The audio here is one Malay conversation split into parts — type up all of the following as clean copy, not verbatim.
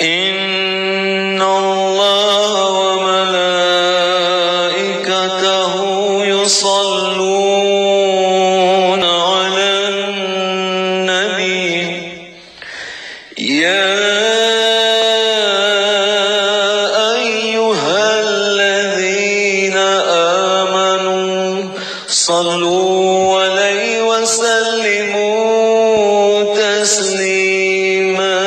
إن الله وملائكته يصلون على النبي يا أيها الذين آمنوا صلوا عليه وسلموا تسليما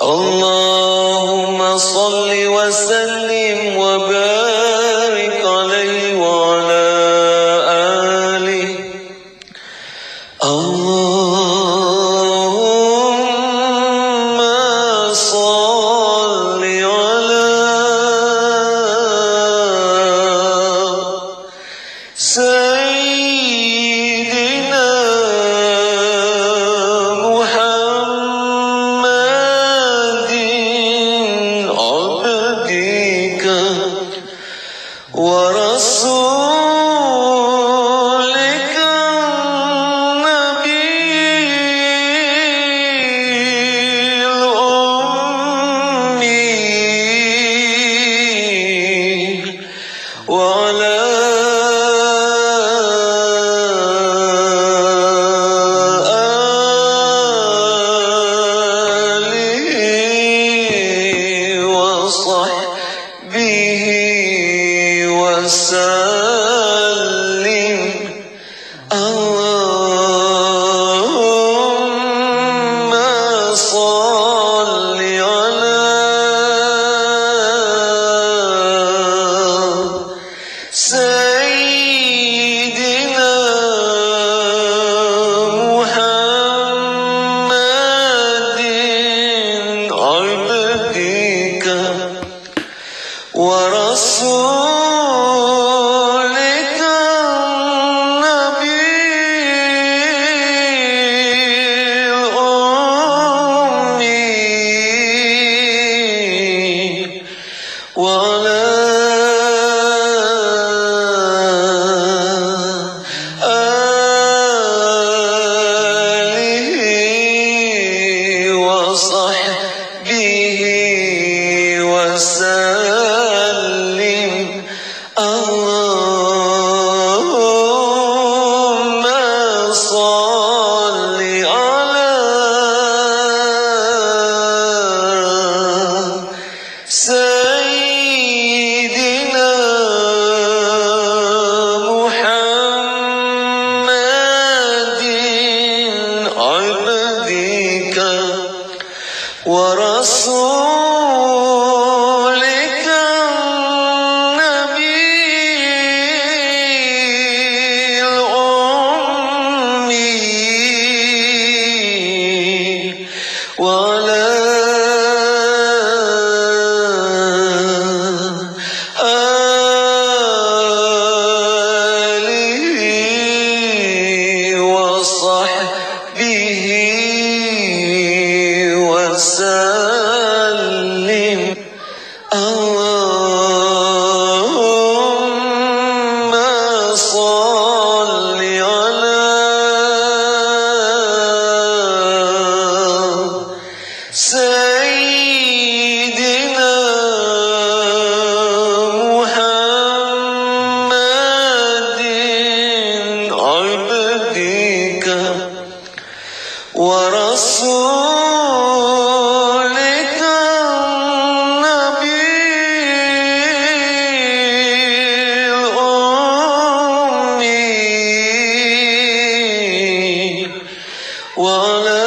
اللهم صل وسلم وبارك عليه وعلى آله اللهم صل على سيدنا محمد عبدك ورسولك النبي الأمي وعلى وصحبه وسلم اللهم صل على سيدنا محمد عبدك ورسولك النبي الأمي وعلى آله وصحبه وسلم اللهم صل على سيدنا محمد عبدك ورسولك النبي الأمي وعلى آله وصحبه وسلم اللهم صل على سيدنا محمد عبدك ورسولك النبي الأمي وعلى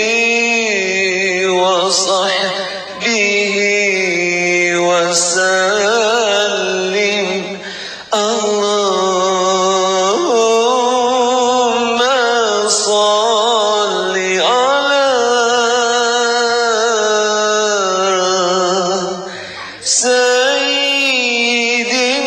آله وصحبه وسلم اللهم صل على سيدنا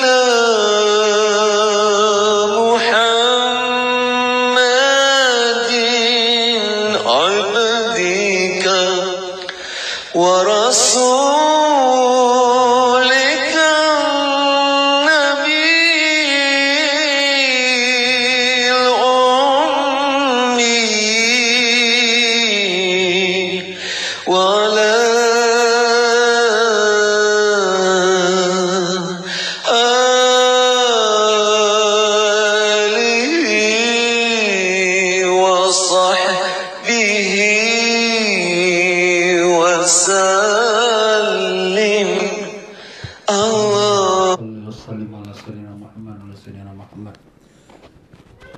sallim ala sayyidina Muhammad wa ala sayyidina Muhammad.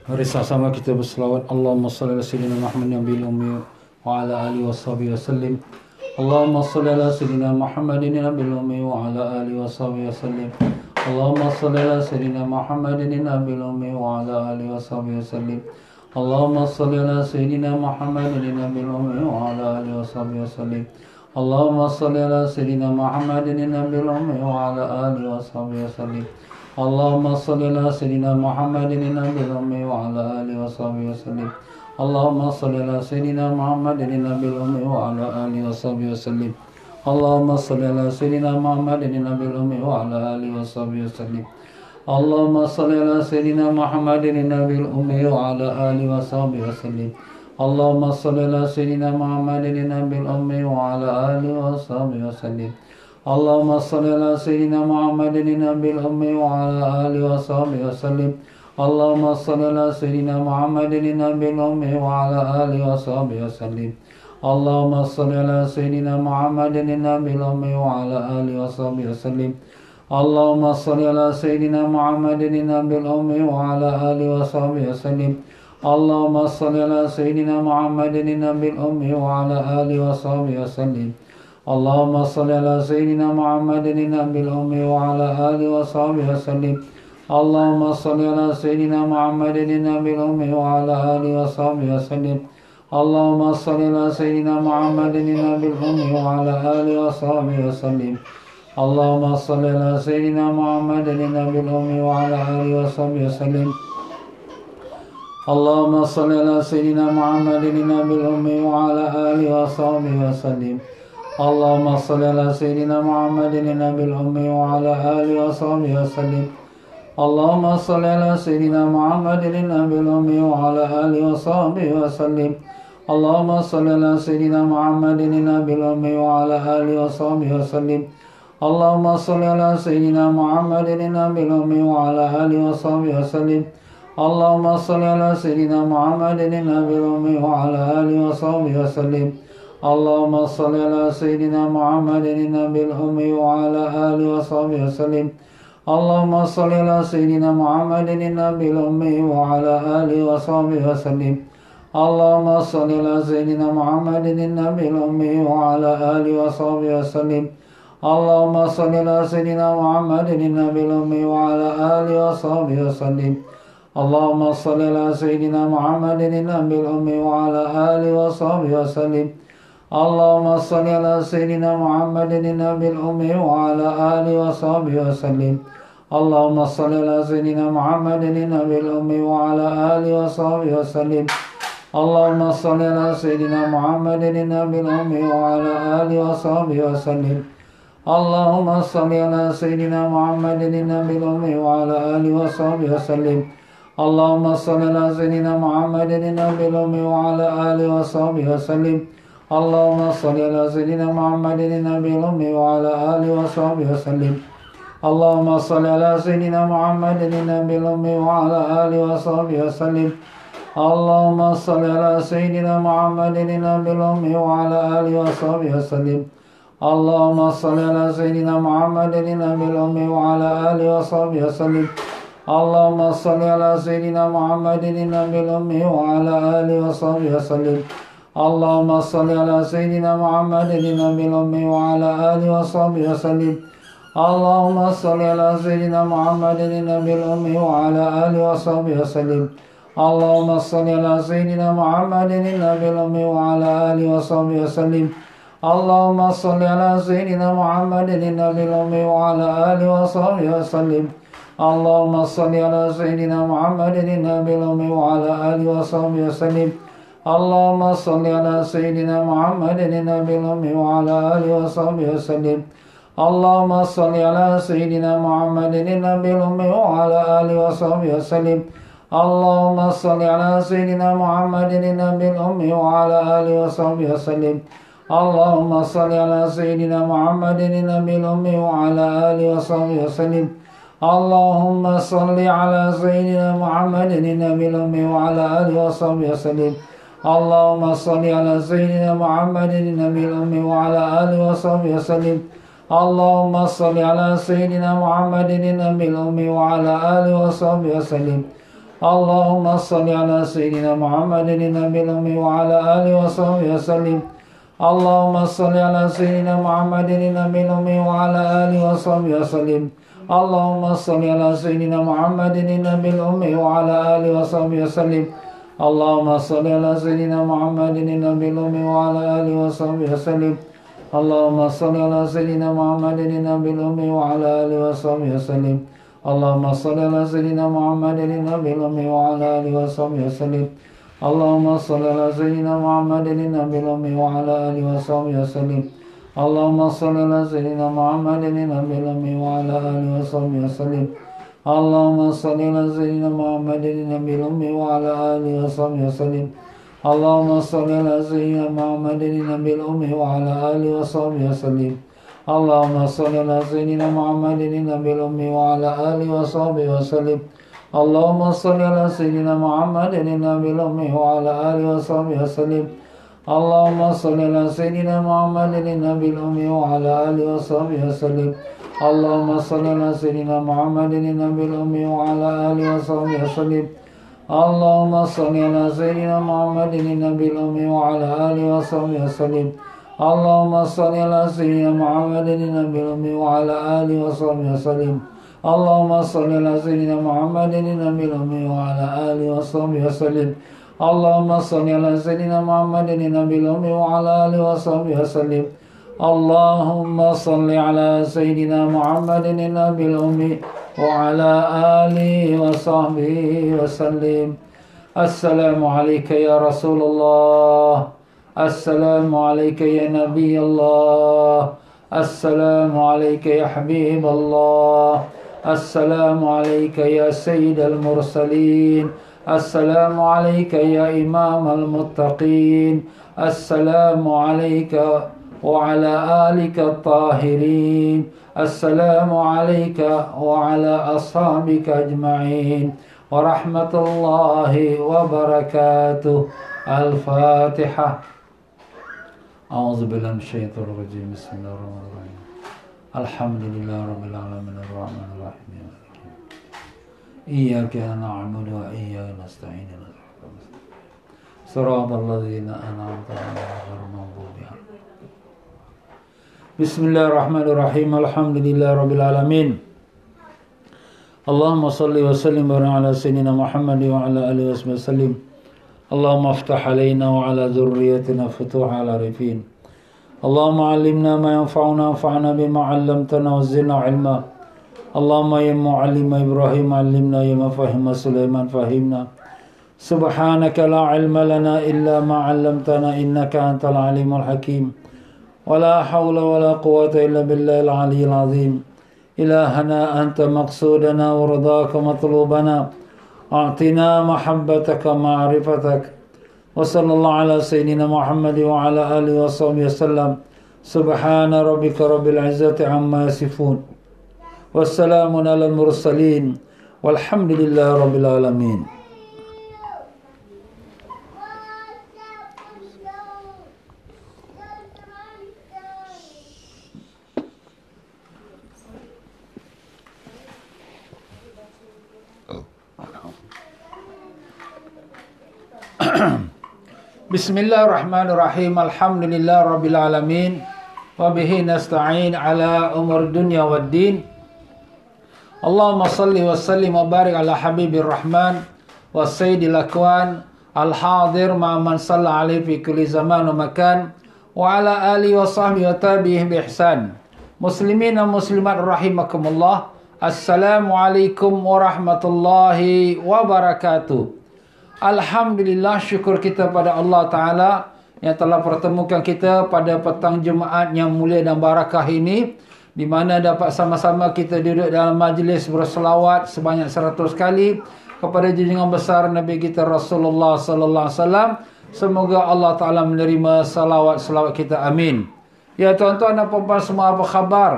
Mari sama kita berselawat. Allahumma salli ala sayyidina Muhammad nabiyil ummi wa ala alihi washabihi wasallim. Allahumma salli ala sayyidina Muhammadin nabiyil ummi wa ala alihi washabihi wasallim. Allahumma salli ala sayyidina Muhammadin nabiyil ummi wa ala alihi washabihi wasallim. Allahumma salli ala sayyidina Muhammadin nabiyil ummi wa ala alihi washabihi wasallim. Allahumma salli ala sayyidina Muhammadin nabiyil ummi wa ala alihi washabihi wasallim. Allahumma salli ala sayyidina Muhammadin nabiyil ummi wa ala alihi washabihi wasallim. Allahumma salli ala sayyidina Muhammadin nabiyil ummi wa ala alihi washabihi wasallim. Allahumma salli ala sayyidina Muhammadin nabiyil ummi wa ala alihi washabihi wasallim. Allahumma salli ala sayyidina Muhammadin nabiyil ummi wa ala alihi washabihi wasallim. Allahumma salli ala sayyidina Muhammadin nabiyil ummi wa ala alihi washabihi wasallim. Allahumma salli ala sayyidina Muhammadin nabiyil ummi wa ala alihi washabihi wasallim. Allahumma salli ala sayyidina Muhammadin nabiyil ummi wa ala alihi washabihi wasallim. Allahumma salli ala sayyidina Muhammadin nabiyil ummi wa ala alihi washabihi wasallim. Allahumma salli ala sayyidina Muhammadin nabiyil ummi wa ala alihi washabihi wasallim. Allahumma salli ala sayyidina Muhammadin nabiyil ummi wa ala alihi washabihi wasallim. Allahumma salli ala sayyidina Muhammadin nabiyil ummi wa ala alihi washabihi wasallim. Allahumma salli ala sayyidina Muhammadin nabiyil ummi wa ala alihi washabihi wasallim. Allahumma salli ala sayyidina Muhammadin nabiyil ummi wa ala alihi washabihi wasallim. Allahumma salli ala sayyidina Muhammadin nabiyil ummi wa ala alihi washabihi wasallim. Allahumma salli ala sayyidina Muhammadin nabiyil ummi wa ala alihi washabihi wasallim. Allahumma salli ala sayyidina Muhammadin nabiyil ummi wa ala alihi washabihi wasallim. Allahumma salli ala sayyidina Muhammadin nabiyil ummi wa ala alihi washabihi wasallim. Allahumma salli ala sayyidina Muhammadin nabiyil ummi wa ala alihi washabihi wasallim. Allahumma salli ala sayyidina Muhammadin nabiyil ummi wa ala alihi washabihi wasallim. Allahumma salli ala sayyidina Muhammadin nabiyil ummi wa ala alihi washabihi wasallim. Allahumma salli ala sayyidina Muhammadin nabiyil ummi wa ala alihi washabihi wasallim. Allahumma salli ala sayyidina Muhammadin nabiyil ummi wa ala alihi washabihi wasallim. Allahumma salli ala sayyidina Muhammadin nabiyil ummi wa ala alihi washabihi wasallim. Allahumma salli ala sayyidina Muhammadin nabiyil ummi wa ala alihi washabihi wasallim. Allahumma salli ala sayyidina Muhammadin nabiyil ummi wa ala alihi washabihi wasallim. Allahumma salli ala sayyidina Muhammadin nabiyil ummi wa ala alihi washabihi wasallim. Allahumma salli ala sayyidina Muhammadin nabiyil ummi wa ala alihi washabihi wasallim. Allahumma salli ala sayyidina Muhammadin nabiyil ummi wa ala alihi washabihi wasallim. Allahumma salli ala sayyidina Muhammadin nabiyil ummi wa ala alihi washabihi wasallim. Allahumma salli ala sayyidina Muhammadin nabiyil ummi wa ala alihi washabihi wasallim. Allahumma salli ala sayyidina Muhammadin nabiyil ummi wa ala alihi washabihi wasallim. Allahumma salli ala sayyidina Muhammadin nabiyil ummi wa ala alihi washabihi wasallim. Allahumma salli ala sayyidina Muhammadin nabiyil ummi wa ala alihi washabihi wasallim. Allahumma salli ala sayyidina Muhammadin nabiyil ummi wa ala alihi washabihi wasallim. Allahumma salli ala sayyidina Muhammadin nabiyil ummi wa ala alihi washabihi wasallim. Allahumma salli ala sayyidina Muhammadin nabiyil ummi wa ala alihi washabihi wasallim. Allahumma salli ala sayyidina Muhammadin nabiyil ummi wa ala alihi washabihi wasallim. Allahumma salli ala sayyidina Muhammadin nabiyil ummi wa ala alihi washabihi wasallim. Allahumma salli ala sayyidina Muhammadin nabiyil ummi wa ala alihi washabihi wasallim. Allahumma salli ala sayyidina Muhammadin nabiyil ummi wa ala alihi washabihi wasallim. Allahumma salli ala sayyidina Muhammadin nabiyil ummi wa ala alihi washabihi wasallim. Allahumma salli ala sayyidina Muhammadin nabiyil ummi wa ala alihi washabihi wasallim. Allahumma salli ala sayyidina Muhammadin nabiyil ummi wa ala alihi washabihi wasallim. Allahumma salli ala sayyidina Muhammadin nabiyil ummi wa ala alihi washabihi wasallim. Allahumma salli ala sayyidina Muhammadin nabiyil ummi wa ala alihi washabihi wasallim. Allahumma salli ala sayyidina Muhammadin nabiyil ummi wa ala alihi washabihi wasallim. اللهم صل على سيدنا محمد النبي الأمي وعلى آله وصحبه وسلم اللهم صل على سيدنا محمد النبي الأمي وعلى آله وصحبه وسلم اللهم صل على سيدنا محمد النبي الأمي وعلى آله وصحبه وسلم اللهم صل على سيدنا محمد النبي الأمي وعلى آله وصحبه وسلم اللهم صل على سيدنا محمد النبي الأمي وعلى آله وصحبه وسلم اللهم صل على سيدنا محمد النبي الأمي وعلى آله وصحبه وسلم اللهم صل على سيدنا محمد النبي الأمي وعلى آله وصحبه وسلم اللهم صل على سيدنا محمد النبي الأمي وعلى آله وصحبه وسلم اللهم صل على سيدنا محمد النبي الأمي وعلى آله وصحبه وسلم اللهم صل على سيدنا محمد النبي الأمي وعلى آله وصحبه وسلم اللهم صل على سيدنا محمد النبي الأمي وعلى آله وصحبه وسلم اللهم صل على سيدنا محمد النبي الأمي وعلى آله وصحبه وسلم اللهم صل على سيدنا محمد النبي الأمي وعلى آله وصحبه وسلم اللهم صل على سيدنا محمد النبي الأمي وعلى آله وصحبه وسلم اللهم صل على سيدنا محمد النبي الأمي وعلى آله وصحبه وسلم اللهم صل على سيدنا محمد النبي الأمي وعلى آله وصحبه وسلم اللهم صل على سيدنا محمد النبي الأمي وعلى آله وصحبه وسلم اللهم صل على سيدنا محمد النبي الأمي وعلى آله وصحبه وسلم اللهم صل على سيدنا محمد النبي الأمي وعلى آله وصحبه وسلم اللهم صل على سيدنا محمد النبي الأمي وعلى آله وصحبه وسلم السلام عليك يا رسول الله السلام عليك يا نبي الله السلام عليك يا حبيب الله السلام عليك يا سيد المرسلين السلام عليك يا إمام المتقين السلام عليك وعلى آلك الطاهرين السلام عليك وعلى أصحابك أجمعين ورحمة الله وبركاته الفاتحة أعوذ بالله من الشيطان الرجيم بسم الله الرحمن الرحيم الحمد لله رب العالمين الرحمن الرحيم إياك نعبد وإياك نستعين صراط الذين أنعمت عليهم غير المغضوب عليهم بسم الله الرحمن الرحيم الحمد لله رب العالمين اللهم صل وسلم على سيدنا محمد وعلى آله وصحبه وسلم اللهم افتح علينا وعلى ذريتنا فتوح على رفين اللهم علمنا ما ينفعنا وانفعنا بما علمتنا وزدنا علما اللهم يا معلم إبراهيم علمنا يا مفهم سليمان فهمنا سبحانك لا علم لنا إلا ما علمتنا إنك أنت العليم الحكيم ولا حول ولا قوة إلا بالله العلي العظيم إلهنا أنت مقصودنا ورضاك مطلوبنا أعطنا محبتك معرفتك وصلى الله على سيدنا محمد وعلى آله وصحبه وسلم سبحان ربك رب العزة عما يصفون والسلام على المرسلين والحمد لله رب العالمين. Bismillahirrahmanirrahim. Alhamdulillah rabbil alamin wa bihi nasta'in ala umur dunya waddin. Allahumma salli wa sallim wa barik ala habibir rahman wa sayyidil akwan al-hadir ma man salla alaihi fi kulli zaman wa makan wa ala alihi wa sahbihi wa tabi'ih bi ihsan. Muslimin wa muslimat rahimakumullah. Assalamualaikum warahmatullahi wabarakatuh. Alhamdulillah, syukur kita pada Allah Ta'ala yang telah pertemukan kita pada petang Jumaat yang mulia dan barakah ini, di mana dapat sama-sama kita duduk dalam majlis berselawat sebanyak 100 kali kepada junjungan besar Nabi kita Rasulullah Sallallahu Alaihi Wasallam. Semoga Allah Ta'ala menerima salawat-salawat kita. Amin. Ya tuan-tuan dan puan-puan semua, apa khabar?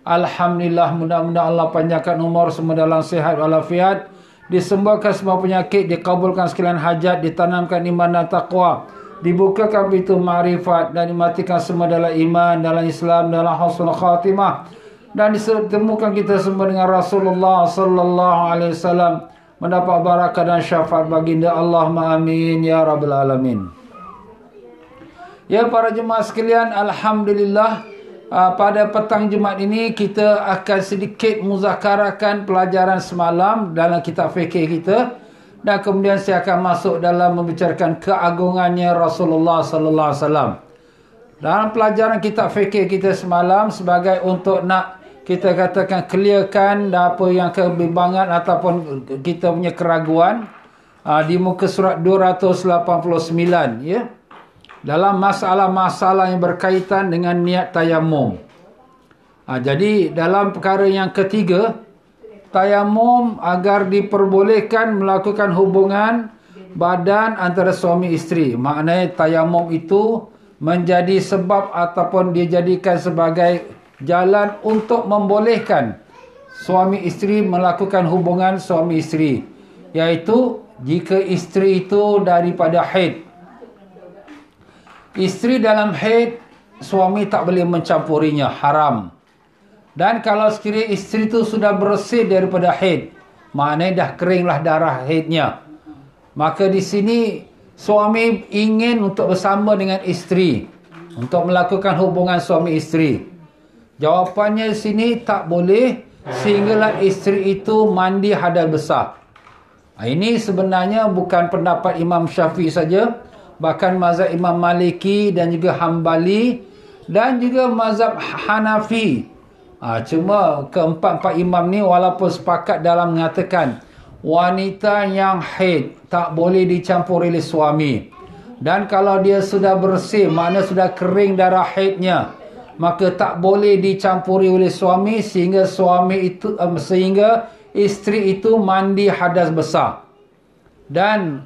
Alhamdulillah, mudah-mudahan Allah panjangkan umur semua dalam sihat walafiat, disembuhkan semua penyakit, dikabulkan sekalian hajat, ditanamkan iman dan taqwa, dibukakan pintu ma'rifat dan dimatikan semua dalam iman, dalam Islam, dalam husnul khatimah, dan ditemukan kita semua dengan Rasulullah sallallahu alaihi wasallam, mendapat barakah dan syafaat baginda. Allahumma amin ya rabbal alamin. Ya para jemaah sekalian, alhamdulillah, pada petang Jumaat ini kita akan sedikit muzakarakan pelajaran semalam dalam kitab fikih kita, dan kemudian saya akan masuk dalam membicarakan keagungannya Rasulullah sallallahu alaihi wasallam. Dalam pelajaran kitab fikih kita semalam, sebagai untuk nak kita katakan clearkan apa yang kebimbangan ataupun kita punya keraguan, di muka surat 289, ya, dalam masalah-masalah yang berkaitan dengan niat tayamum. Jadi dalam perkara yang ketiga, tayamum agar diperbolehkan melakukan hubungan badan antara suami isteri. Maknanya tayamum itu menjadi sebab ataupun dijadikan sebagai jalan untuk membolehkan suami isteri melakukan hubungan suami isteri, iaitu jika isteri itu daripada haid. Isteri dalam haid, suami tak boleh mencampurinya, haram. Dan kalau sekiranya isteri itu sudah bersih daripada haid, maknanya dah keringlah darah haidnya, maka di sini suami ingin untuk bersama dengan isteri, untuk melakukan hubungan suami isteri. Jawapannya di sini tak boleh sehinggalah isteri itu mandi hadas besar. Ini sebenarnya bukan pendapat Imam Syafi'i saja, bahkan mazhab Imam Maliki dan juga Hambali dan juga mazhab Hanafi. Cuma keempat-empat imam ni walaupun sepakat dalam mengatakan wanita yang haid tak boleh dicampur oleh suami. Dan kalau dia sudah bersih, makna sudah kering darah haidnya, maka tak boleh dicampuri oleh suami sehingga sehingga isteri itu mandi hadas besar. Dan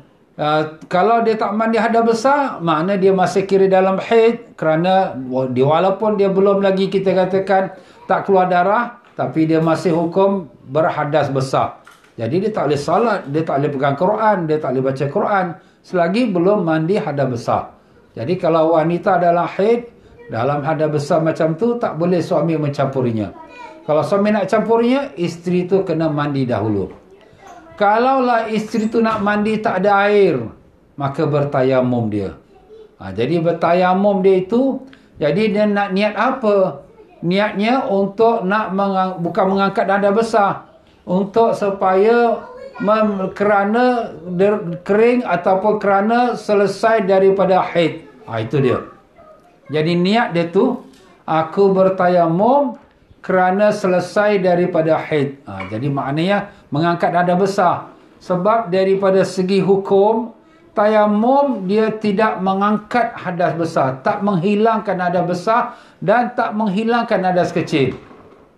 kalau dia tak mandi hadas besar, makna dia masih kira dalam haid, kerana walaupun dia belum lagi kita katakan tak keluar darah, tapi dia masih hukum berhadas besar. Jadi dia tak boleh salat, dia tak boleh pegang Quran, dia tak boleh baca Quran selagi belum mandi hadas besar. Jadi kalau wanita dalam haid, dalam hadas besar macam tu, tak boleh suami mencampurinya. Kalau suami nak campurinya, isteri tu kena mandi dahulu. Kalaulah isteri tu nak mandi tak ada air, maka bertayamum dia. Jadi bertayamum dia itu, jadi dia nak niat apa? Niatnya untuk nak bukan mengangkat dada besar, untuk supaya kerana kering ataupun kerana selesai daripada haid. Itu dia. Jadi niat dia tu, aku bertayamum kerana selesai daripada haid. Jadi maknanya mengangkat dada besar. Sebab daripada segi hukum, tayamum dia tidak mengangkat hadas besar, tak menghilangkan hadas besar dan tak menghilangkan hadas kecil.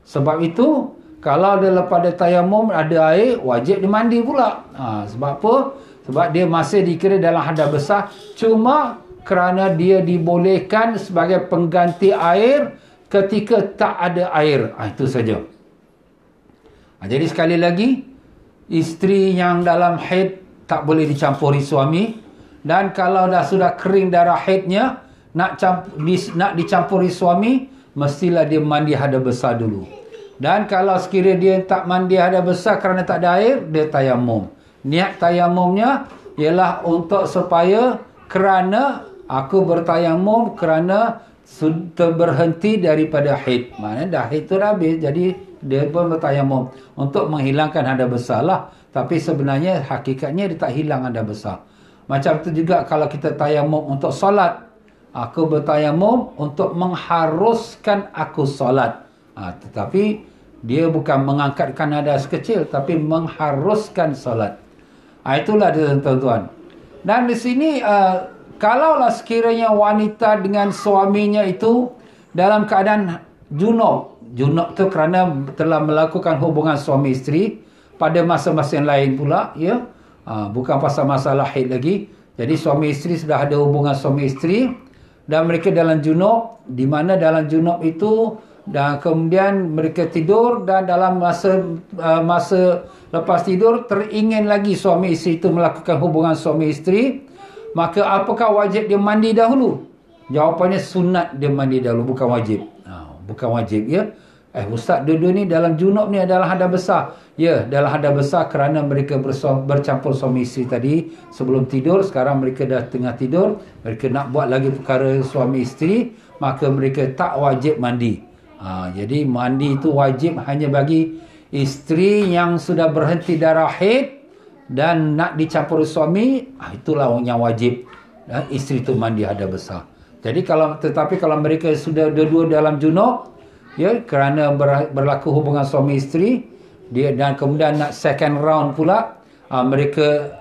Sebab itu, kalau dia lepas dia tayamum ada air, wajib dia mandi pula. Sebab apa? Sebab dia masih dikira dalam hadas besar, cuma kerana dia dibolehkan sebagai pengganti air ketika tak ada air. Itu saja. Jadi sekali lagi, isteri yang dalam haid tak boleh dicampuri suami. Dan kalau dah sudah kering darah haidnya, nak dicampuri suami, mestilah dia mandi hadas besar dulu. Dan kalau sekiranya dia tak mandi hadas besar kerana tak ada air, dia tayamum. Niat tayamumnya ialah untuk supaya kerana aku bertayamum kerana berhenti daripada haid. Maknanya dah haid tu dah habis, jadi dia pun bertayamum untuk menghilangkan hadas besar lah. Tapi sebenarnya hakikatnya dia tak hilang hadas besar. Macam tu juga kalau kita tayamum untuk solat. Aku bertayamum untuk mengharuskan aku solat. Tetapi dia bukan mengangkatkan hadas kecil, tapi mengharuskan solat. Itulah dia tuan-tuan. Dan di sini kalaulah sekiranya wanita dengan suaminya itu dalam keadaan junub. Junub tu kerana telah melakukan hubungan suami isteri pada masa-masa yang lain pula, ya. Bukan pasal masalah haid lagi. Jadi suami isteri sudah ada hubungan suami isteri dan mereka dalam junub, di mana dalam junub itu dan kemudian mereka tidur, dan dalam masa lepas tidur teringin lagi suami isteri itu melakukan hubungan suami isteri, Maka apakah wajib dia mandi dahulu? Jawapannya sunat dia mandi dahulu, bukan wajib. Bukan wajib, ya. Ustaz, dua-dua ni dalam junub ni adalah hadas besar. Ya, dalam hadas besar kerana mereka bercampur suami isteri tadi sebelum tidur. Sekarang mereka dah tengah tidur, mereka nak buat lagi perkara suami isteri, maka mereka tak wajib mandi. Jadi mandi itu wajib hanya bagi isteri yang sudah berhenti darah haid dan nak dicampur suami, itulah yang wajib. Isteri itu mandi hadas besar. Jadi tetapi kalau mereka sudah dua-dua dalam junub, ya, kerana berlaku hubungan suami isteri, dia dan kemudian nak second round pula,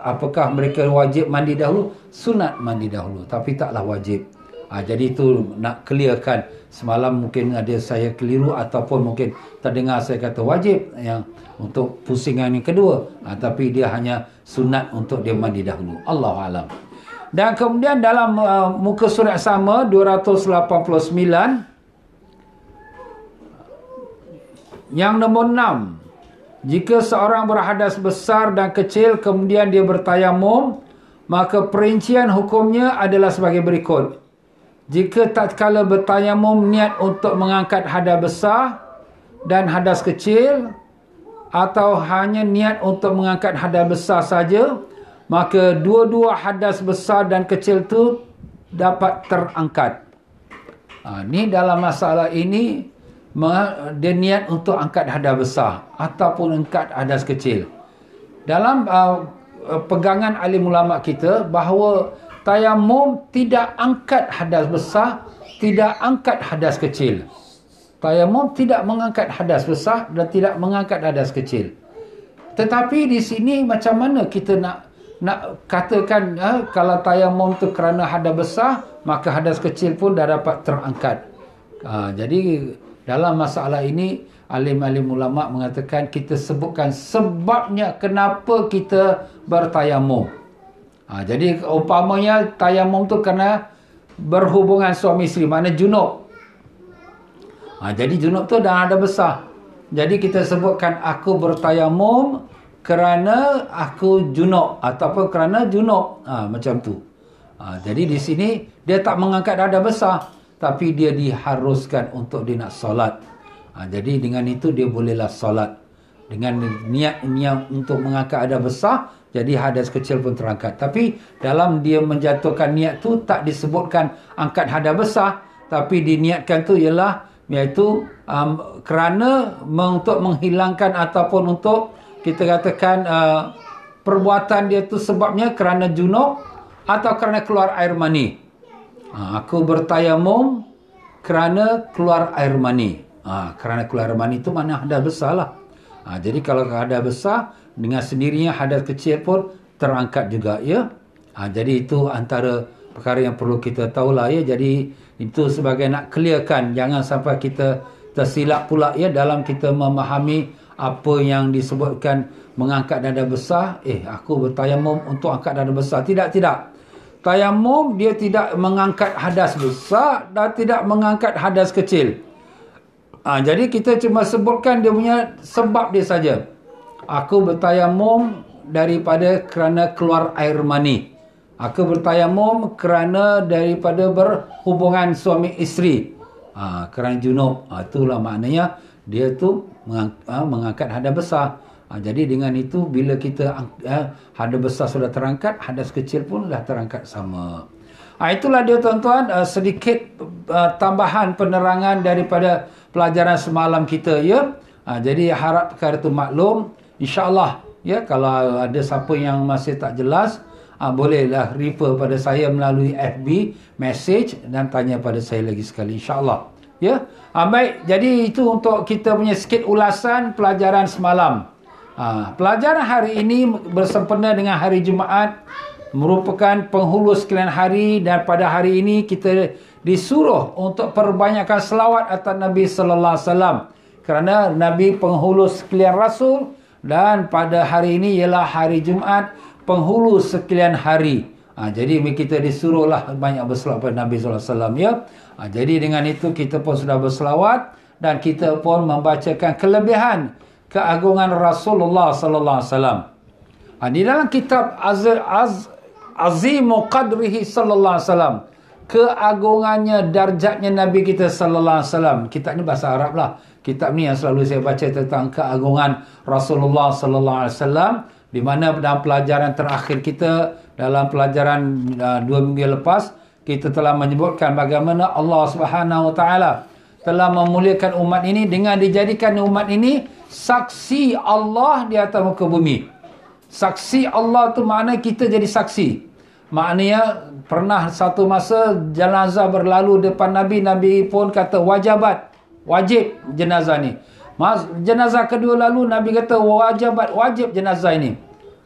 apakah mereka wajib mandi dahulu? Sunat mandi dahulu, tapi taklah wajib. Jadi itu nak clearkan. Semalam mungkin ada saya keliru ataupun mungkin terdengar saya kata wajib yang untuk pusingan yang kedua, tapi dia hanya sunat untuk dia mandi dahulu. Allahu a'lam. Dan kemudian dalam muka surat sama 289 yang nombor 6, jika seorang berhadas besar dan kecil kemudian dia bertayamum, maka perincian hukumnya adalah sebagai berikut. Jika tatkala bertayamum niat untuk mengangkat hadas besar dan hadas kecil, atau hanya niat untuk mengangkat hadas besar saja, maka dua-dua hadas besar dan kecil itu dapat terangkat. Ni dalam masalah ini dia niat untuk angkat hadas besar ataupun angkat hadas kecil. Dalam pegangan alim ulama kita bahawa tayamum tidak angkat hadas besar, tidak angkat hadas kecil. Tayamum tidak mengangkat hadas besar dan tidak mengangkat hadas kecil. Tetapi di sini macam mana kita nak katakan kalau tayamum tu kerana hadas besar, maka hadas kecil pun dah dapat terangkat. Jadi dalam masalah ini alim-alim ulama mengatakan kita sebutkan sebabnya kenapa kita bertayamum. Jadi umpamanya tayamum tu kerana berhubungan suami isteri, mana junub. Jadi junub tu dah ada besar. Jadi kita sebutkan aku bertayamum kerana aku junub ataupun kerana junub. Macam tu. Jadi di sini dia tak mengangkat hadas besar, tapi dia diharuskan untuk dia nak solat. Jadi dengan itu dia bolehlah solat. Dengan niat untuk mengangkat hadas besar, jadi hadas kecil pun terangkat. Tapi dalam dia menjatuhkan niat tu tak disebutkan angkat hadas besar, tapi diniatkan tu ialah iaitu kerana untuk menghilangkan ataupun untuk kita katakan perbuatan dia tu sebabnya kerana junub atau kerana keluar air mani. Aku bertayamum kerana keluar air mani. Kerana keluar air mani itu mana hadas besar lah. Jadi kalau hadas besar, dengan sendirinya hadas kecil pun terangkat juga, ya. Jadi itu antara perkara yang perlu kita tahulah, ya. Jadi itu sebagai nak clearkan, jangan sampai kita tersilap pula, ya, dalam kita memahami apa yang disebutkan mengangkat hadas besar. Aku bertayamum untuk angkat hadas besar. Tidak. Tayamum dia tidak mengangkat hadas besar dan tidak mengangkat hadas kecil. Jadi kita cuma sebutkan dia punya sebab dia saja. Aku bertayamum daripada kerana keluar air mani. Aku bertayamum kerana daripada berhubungan suami isteri. Kerana junub. Itulah maknanya dia tu mengangkat hadas besar. Jadi dengan itu bila kita hadas besar sudah terangkat, hadas kecil pun dah terangkat sama. Itulah dia tuan-tuan, sedikit tambahan penerangan daripada pelajaran semalam kita, ya. Jadi harap perkara itu maklum. InsyaAllah, ya, kalau ada siapa yang masih tak jelas, bolehlah refer pada saya melalui FB message dan tanya pada saya lagi sekali, insyaAllah, ya. Baik, jadi itu untuk kita punya sikit ulasan pelajaran semalam. Pelajaran hari ini bersempena dengan hari Jumaat, merupakan penghulu sekalian hari, dan pada hari ini kita disuruh untuk perbanyakkan selawat atas Nabi sallallahu alaihi wasallam kerana Nabi penghulu sekalian rasul, dan pada hari ini ialah hari Jumaat, penghulu sekalian hari. Jadi kita disuruhlah banyak berselawat pada Nabi sallallahu alaihi wasallam, ya. Jadi dengan itu kita pun sudah berselawat dan kita pun membacakan kelebihan keagungan Rasulullah sallallahu alaihi wasallam. Di dalam kitab azimu qadrihi sallallahu alaihi wasallam. Keagungannya, darjatnya Nabi kita sallallahu alaihi wasallam. Kitab ni bahasa Arab lah. Kitab ni yang selalu saya baca tentang keagungan Rasulullah sallallahu alaihi wasallam, di mana dalam pelajaran terakhir kita, dalam pelajaran 2 minggu lepas, kita telah menyebutkan bagaimana Allah Subhanahu wa taala telah memuliakan umat ini dengan dijadikan umat ini saksi Allah di atas muka bumi. Saksi Allah tu makna kita jadi saksi. Maknanya pernah satu masa jenazah berlalu depan Nabi, Nabi pun kata wajib jenazah ni. Jenazah kedua lalu, Nabi kata wajib jenazah ini.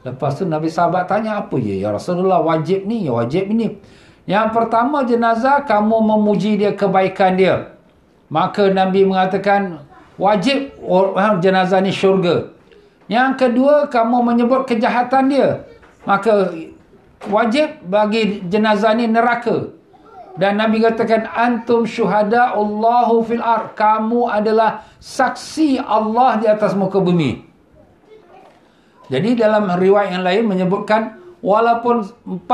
Lepas tu Nabi sahabat tanya, apa ya Rasulullah, wajib ni, wajib ini. Yang pertama, jenazah kamu memuji dia, kebaikan dia. Maka Nabi mengatakan wajib jenazah ni syurga. Yang kedua, kamu menyebut kejahatan dia, maka wajib bagi jenazah ni neraka. Dan Nabi katakan antum syuhada'ullahu fil ard, kamu adalah saksi Allah di atas muka bumi. Jadi dalam riwayat yang lain menyebutkan walaupun 4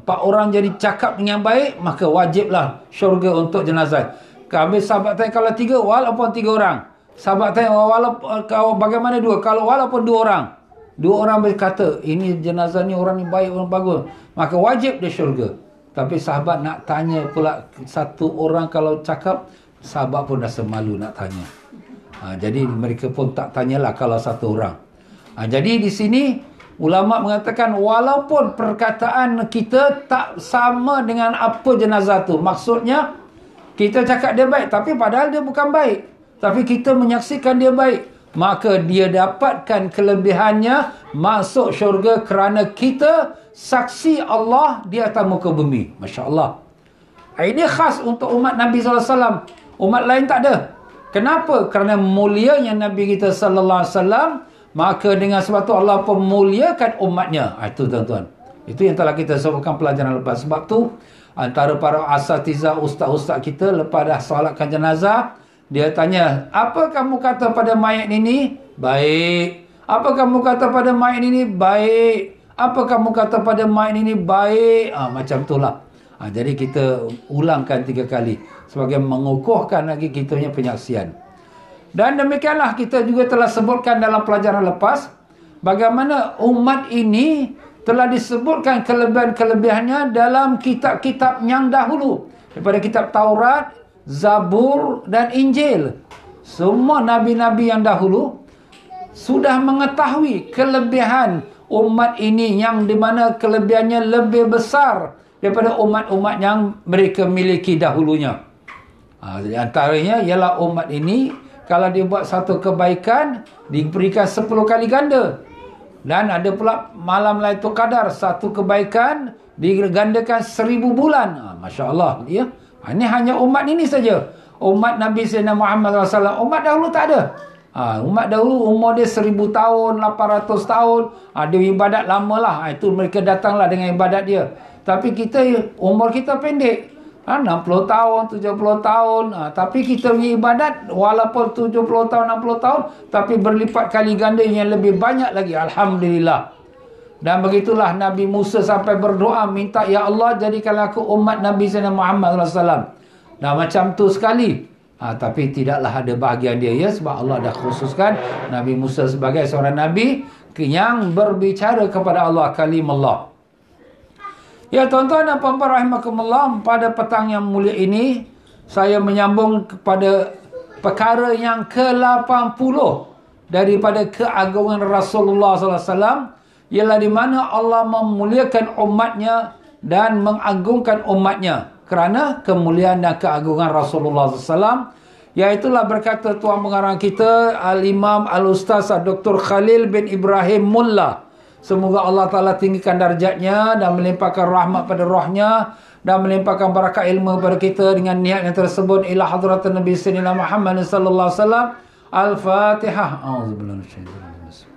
orang jadi cakap dengan baik, maka wajiblah syurga untuk jenazah. Kami sahabat tanya, kalau 3, walaupun 3 orang. Sahabat tanya, walaupun bagaimana 2? Kalau walaupun 2 orang. 2 orang berkata, ini jenazah ni orang ni baik, orang bagus, maka wajib dia syurga. Tapi sahabat nak tanya pula 1 orang kalau cakap, sahabat pun rasa malu nak tanya. Jadi mereka pun tak tanyalah kalau 1 orang. Jadi di sini ulama mengatakan walaupun perkataan kita tak sama dengan apa jenazah tu. Maksudnya kita cakap dia baik, tapi padahal dia bukan baik, tapi kita menyaksikan dia baik, maka dia dapatkan kelebihannya masuk syurga kerana kita saksi Allah di atas muka bumi. Masya Allah. Ini khas untuk umat Nabi SAW. Umat lain tak ada. Kenapa? Kerana mulianya Nabi kita SAW, maka dengan sebab itu Allah pun muliakan umatnya. Itu tuan-tuan. Itu yang telah kita sebutkan pelajaran lepas. Sebab tu antara para asatizah, ustaz-ustaz kita, lepas dah solatkan jenazah, dia tanya, apa kamu kata pada mayat ini? Baik. Apa kamu kata pada mayat ini? Baik. Apa kamu kata pada mayat ini? Baik. Macam itulah. Jadi kita ulangkan 3 kali sebagai mengukuhkan lagi kita punya penyaksian. Dan demikianlah kita juga telah sebutkan dalam pelajaran lepas bagaimana umat ini telah disebutkan kelebihan-kelebihannya dalam kitab-kitab yang dahulu, daripada kitab Taurat, Zabur dan Injil. Semua nabi-nabi yang dahulu sudah mengetahui kelebihan umat ini, yang di mana kelebihannya lebih besar daripada umat-umat yang mereka miliki dahulunya. Di antaranya ialah umat ini kalau dia buat satu kebaikan diberikan 10 kali ganda. Dan ada pula malam Lailatul Qadar, satu kebaikan digandakan 1000 bulan. Masya Allah. Ya? Ini hanya umat ini saja. Umat Nabi Sayyidina Muhammad SAW. Umat dahulu tak ada. Umat dahulu umur dia 1000 tahun, 800 tahun. Dia ibadat lama lah. Itu mereka datanglah dengan ibadat dia. Tapi kita, umur kita pendek. 60 tahun, 70 tahun. Tapi kita punya ibadat walaupun 70 tahun, 60 tahun, tapi berlipat kali ganda yang lebih banyak lagi. Alhamdulillah. Dan begitulah Nabi Musa sampai berdoa, minta, ya Allah jadikanlah aku umat Nabi Sayyidina Muhammad SAW. Nah macam tu sekali. Tapi tidaklah ada bahagian dia, ya, sebab Allah dah khususkan Nabi Musa sebagai seorang Nabi yang berbicara kepada Allah, kalim Allah. Ya tuan-tuan dan puan-puan rahimakumullah, pada petang yang mulia ini saya menyambung kepada perkara yang ke-80 daripada keagungan Rasulullah SAW, ialah di mana Allah memuliakan umatnya dan mengagungkan umatnya kerana kemuliaan dan keagungan Rasulullah SAW. Iaitulah berkata tuan pengarang kita Al-Imam Al-Ustaz Dr. Khalil bin Ibrahim Mullah. Semoga Allah Ta'ala tinggikan darjatnya dan melimpahkan rahmat pada rohnya dan melimpahkan barakah ilmu kepada kita dengan niat yang tersebut. Ila hadrat Nabi Sayyidina Muhammad sallallahu alaihi wasallam. Al-Fatihah. A'udzubillahi minasyaitanir rajim.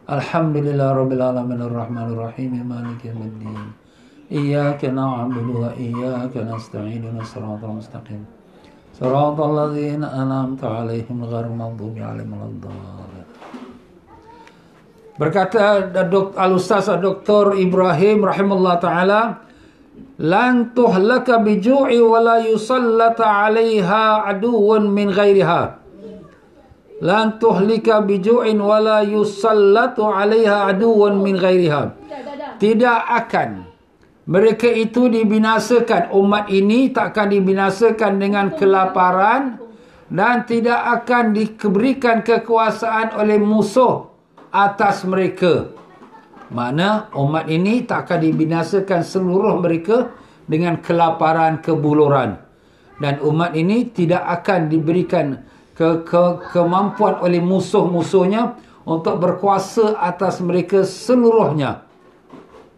Alhamdulillah rabbil alamin arrahmanir rahim maliki yaumiddin. Iyyaka na'budu wa iyyaka nasta'in ihdinas siratal mustaqim. Siratal ladzina an'amta 'alaihim ghairil maghdubi 'alaihim waladdallin. Berkata Al-Ustaz Dr. Ibrahim rahimahullah ta'ala, lan tuhlaka biju'i wa la yusallata 'alaiha aduwwun min ghairiha. Lan tuhlika biju'in wa la yusallatu 'alaiha aduwwun min ghairiha. Tidak akan mereka itu dibinasakan, umat ini takkan dibinasakan dengan kelaparan, dan tidak akan diberikan kekuasaan oleh musuh atas mereka. Makna umat ini tak akan dibinasakan seluruh mereka dengan kelaparan, kebuluran. Dan umat ini tidak akan diberikan kemampuan oleh musuh-musuhnya untuk berkuasa atas mereka seluruhnya.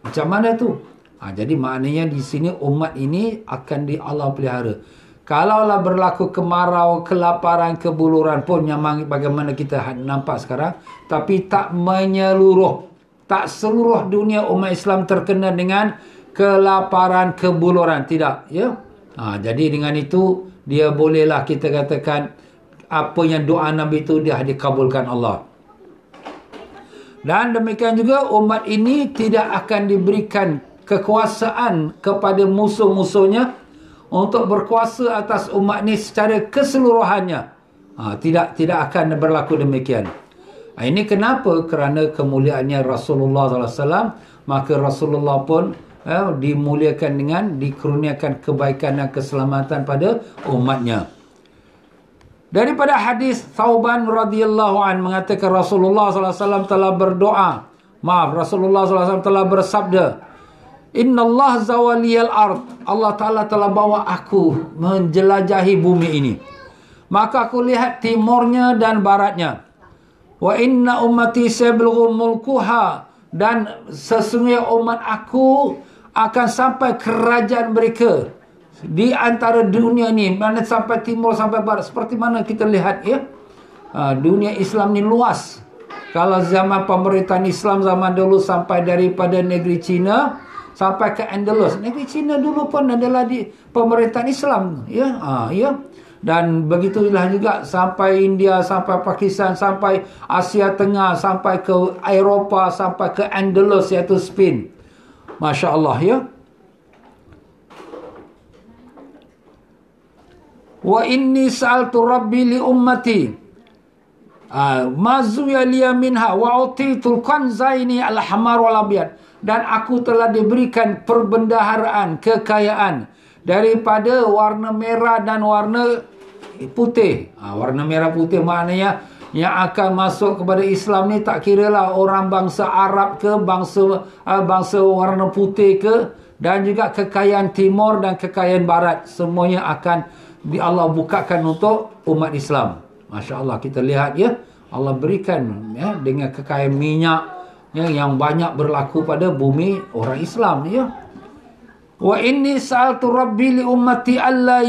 Macam mana tu? Jadi maknanya di sini umat ini akan Allah pelihara. Kalaulah berlaku kemarau, kelaparan, kebuluran pun memang bagaimana kita nampak sekarang, tapi tak menyeluruh. Tak seluruh dunia umat Islam terkena dengan kelaparan, kebuluran. Tidak. Ya. Jadi dengan itu, dia bolehlah kita katakan apa yang doa Nabi itu dia dikabulkan Allah. Dan demikian juga umat ini tidak akan diberikan kekuasaan kepada musuh-musuhnya untuk berkuasa atas umat ini secara keseluruhannya. Tidak akan berlaku demikian. Ini kenapa? Kerana kemuliaannya Rasulullah SAW, maka Rasulullah pun dimuliakan dengan dikurniakan kebaikan dan keselamatan pada umatnya. Daripada hadis Thauban radhiyallahu an mengatakan Rasulullah SAW telah berdoa. Rasulullah SAW telah bersabda, Inna Allah zawaliyal ard. Allah Ta'ala telah bawa aku menjelajahi bumi ini. Maka aku lihat timurnya dan baratnya. Wa inna ummati sayablughu mulkuha. Dan sesungguhnya umat aku akan sampai kerajaan mereka di antara dunia ni, mana sampai timur sampai barat. Seperti mana kita lihat ya, dunia Islam ni luas. Kalau zaman pemerintahan Islam zaman dulu sampai daripada negeri Cina sampai ke Andalus. Negeri Cina dulu pun adalah di pemerintahan Islam, ya. Ya. Dan begitulah juga sampai India, sampai Pakistan, sampai Asia Tengah, sampai ke Eropah, sampai ke Andalus iaitu Spain. Masya-Allah ya. Wa inni sa'altu rabbi li ummati mazuya liya minha wa utitul kanzaini al-hamar wal abyad. Dan aku telah diberikan perbendaharaan, kekayaan daripada warna merah dan warna putih. Warna merah putih maknanya yang akan masuk kepada Islam ni tak kiralah orang bangsa Arab ke, bangsa warna putih ke, dan juga kekayaan timur dan kekayaan barat, semuanya akan Allah bukakan untuk umat Islam. Masya Allah, kita lihat ya, Allah berikan ya, dengan kekayaan minyak ya, yang banyak berlaku pada bumi orang Islam ya. Wa inni sa'altu rabbi li ummati alla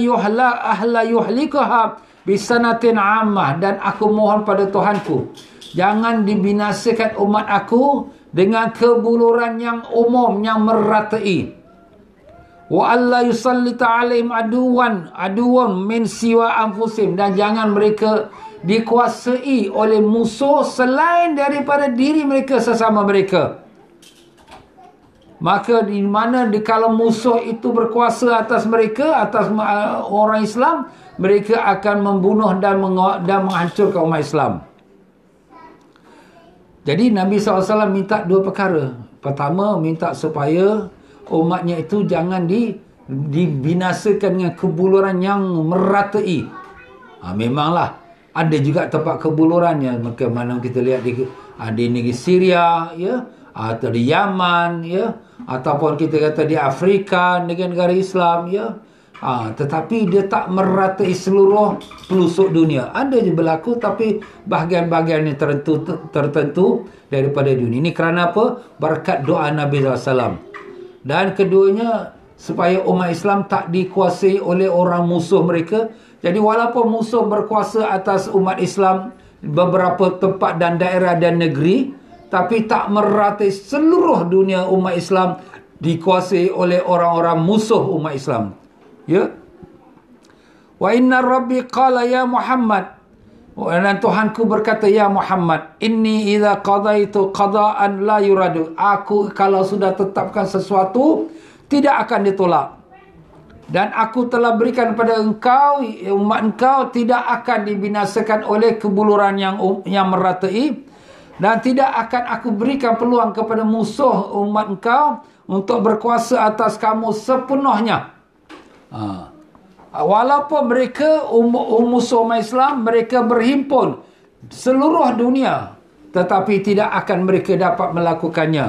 yuhlikaha bisanatin ammah. Dan aku mohon pada Tuhanku, jangan dibinasakan umat aku dengan kebuluran yang umum, yang meratai. Wa alla yusallita alaihim aduwan min siwa anfusim. Dan jangan mereka dikuasai oleh musuh selain daripada diri mereka sesama mereka. Maka di mana kalau musuh itu berkuasa atas mereka, atas orang Islam, mereka akan membunuh dan menghancurkan umat Islam. Jadi Nabi SAW minta dua perkara. Pertama, minta supaya umatnya itu jangan dibinasakan dengan kebuluran yang meratai. Memanglah ada juga tempat kebulurannya. Maka mana kita lihat di negeri Syria ya, atau di Yaman ya, ataupun kita kata di Afrika, negara-negara Islam ya. Tetapi dia tak meratai seluruh pelosok dunia. Ada je berlaku, tapi bahagian-bahagian yang tertentu daripada dunia. Ini kerana apa? Berkat doa Nabi SAW. Dan keduanya supaya umat Islam tak dikuasai oleh orang musuh mereka. Jadi walaupun musuh berkuasa atas umat Islam beberapa tempat dan daerah dan negeri, tapi tak meratai seluruh dunia umat Islam dikuasai oleh orang-orang musuh umat Islam. Ya. Wa inna rabbi qala ya Muhammad Dan Tuhanku berkata, ya Muhammad, inni idza qadaitu qada'an la yuradu. Aku kalau sudah tetapkan sesuatu tidak akan ditolak. Dan aku telah berikan kepada engkau, umat engkau tidak akan dibinasakan oleh kebuluran yang meratai, dan tidak akan aku berikan peluang kepada musuh umat engkau untuk berkuasa atas kamu sepenuhnya. Walaupun mereka musuh umat Islam, mereka berhimpun seluruh dunia, tetapi tidak akan mereka dapat melakukannya.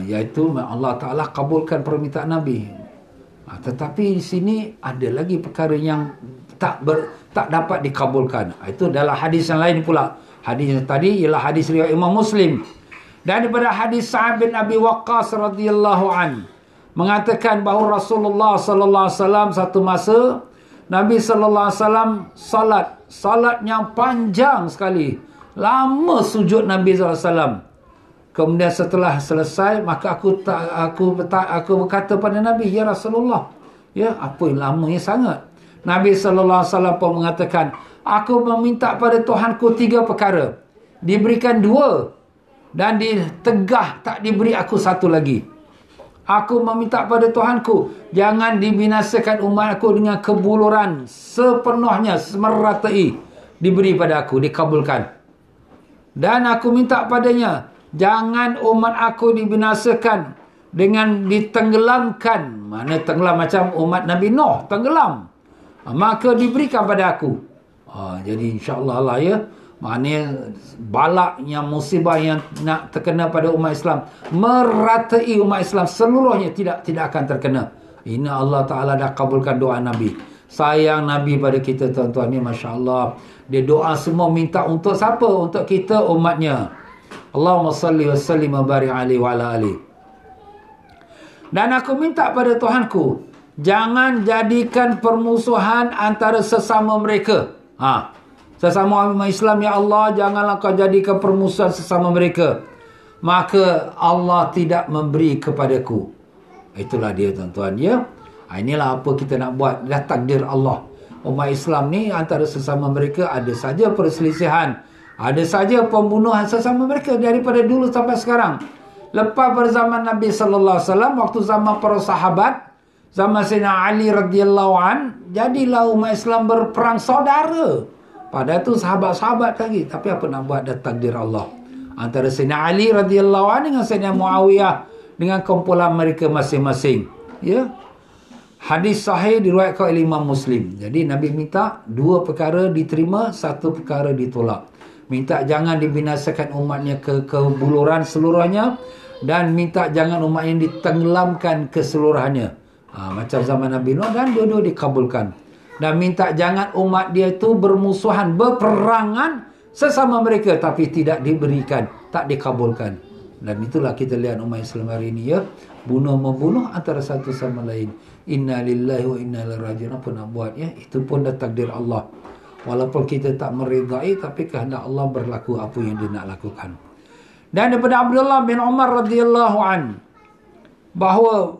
Iaitu Allah Ta'ala kabulkan permintaan Nabi. Tetapi di sini ada lagi perkara yang tak dapat dikabulkan. Itu adalah hadis yang lain pula. Hadis yang tadi ialah hadis riwayat Imam Muslim. Dan daripada hadis Sa'ad bin Abi Waqqas radhiyallahu an, mengatakan bahawa Rasulullah sallallahu alaihi wasallam satu masa Nabi sallallahu alaihi wasallam salat yang panjang sekali. Lama sujud Nabi sallallahu alaihi wasallam. Kemudian setelah selesai, maka aku berkata pada Nabi, ya Rasulullah, ya apa yang lamanya sangat? Nabi sallallahu alaihi wasallam pun mengatakan, aku meminta pada Tuhanku 3 perkara. Diberikan 2 dan ditegah tak diberi aku 1 lagi. Aku meminta pada Tuhanku, jangan dibinasakan umat aku dengan kebuluran sepenuhnya, semeratai. Diberi pada aku, dikabulkan. Dan aku minta padanya, jangan umat aku dibinasakan dengan ditenggelamkan. Mana tenggelam macam umat Nabi Nuh, tenggelam. Maka diberikan pada aku. Jadi insya-Allah lah ya. Maknanya balaknya, musibah yang nak terkena pada umat Islam, meratai umat Islam seluruhnya tidak akan terkena. Ini Allah Ta'ala dah kabulkan doa Nabi. Sayang Nabi pada kita tuan-tuan ni, Masya Allah. Dia doa semua minta untuk siapa? Untuk kita umatnya. Allahumma salli wa sallim wa barik alaihi wa ala alihi. Dan aku minta pada Tuhanku, jangan jadikan permusuhan antara sesama mereka. Sesama umat Islam, ya Allah, janganlah kau jadikan permusuhan sesama mereka. Maka Allah tidak memberi kepadaku. Itulah dia tuan-tuan ya. Inilah apa kita nak buat. Dah takdir Allah. Umat Islam ni antara sesama mereka ada saja perselisihan. Ada saja pembunuhan sesama mereka daripada dulu sampai sekarang. Lepas pada zaman Nabi sallallahu alaihi wasallam, waktu zaman para sahabat, zaman Sayyidina Ali radhiyallahu an, jadilah umat Islam berperang saudara. Padahal tu sahabat-sahabat lagi, tapi apa nak buat, dah takdir Allah. Antara Sayyidina Ali radhiyallahu an dengan Sayyidina Muawiyah dengan kumpulan mereka masing-masing. Ya. Hadis sahih diriwayatkan oleh Imam Muslim. Jadi Nabi minta 2 perkara diterima, 1 perkara ditolak. Minta jangan dibinasakan umatnya ke kebuluran seluruhnya, dan minta jangan umatnya ditenggelamkan keseluruhannya. Macam zaman Nabi Nuh, dan dua-dua dikabulkan. Dan minta jangan umat dia itu bermusuhan, berperangan sesama mereka, tapi tidak diberikan, tak dikabulkan. Dan itulah kita lihat umat Islam hari ini ya, bunuh-membunuh antara satu sama lain. Inna lillahi wa inna ilaihi raji'un. Apa nak buat ya, itu pun dah takdir Allah. Walaupun kita tak meridai, tapi kehendak Allah berlaku apa yang dia nak lakukan. Dan daripada Abdullah bin Umar radhiyallahu an, bahawa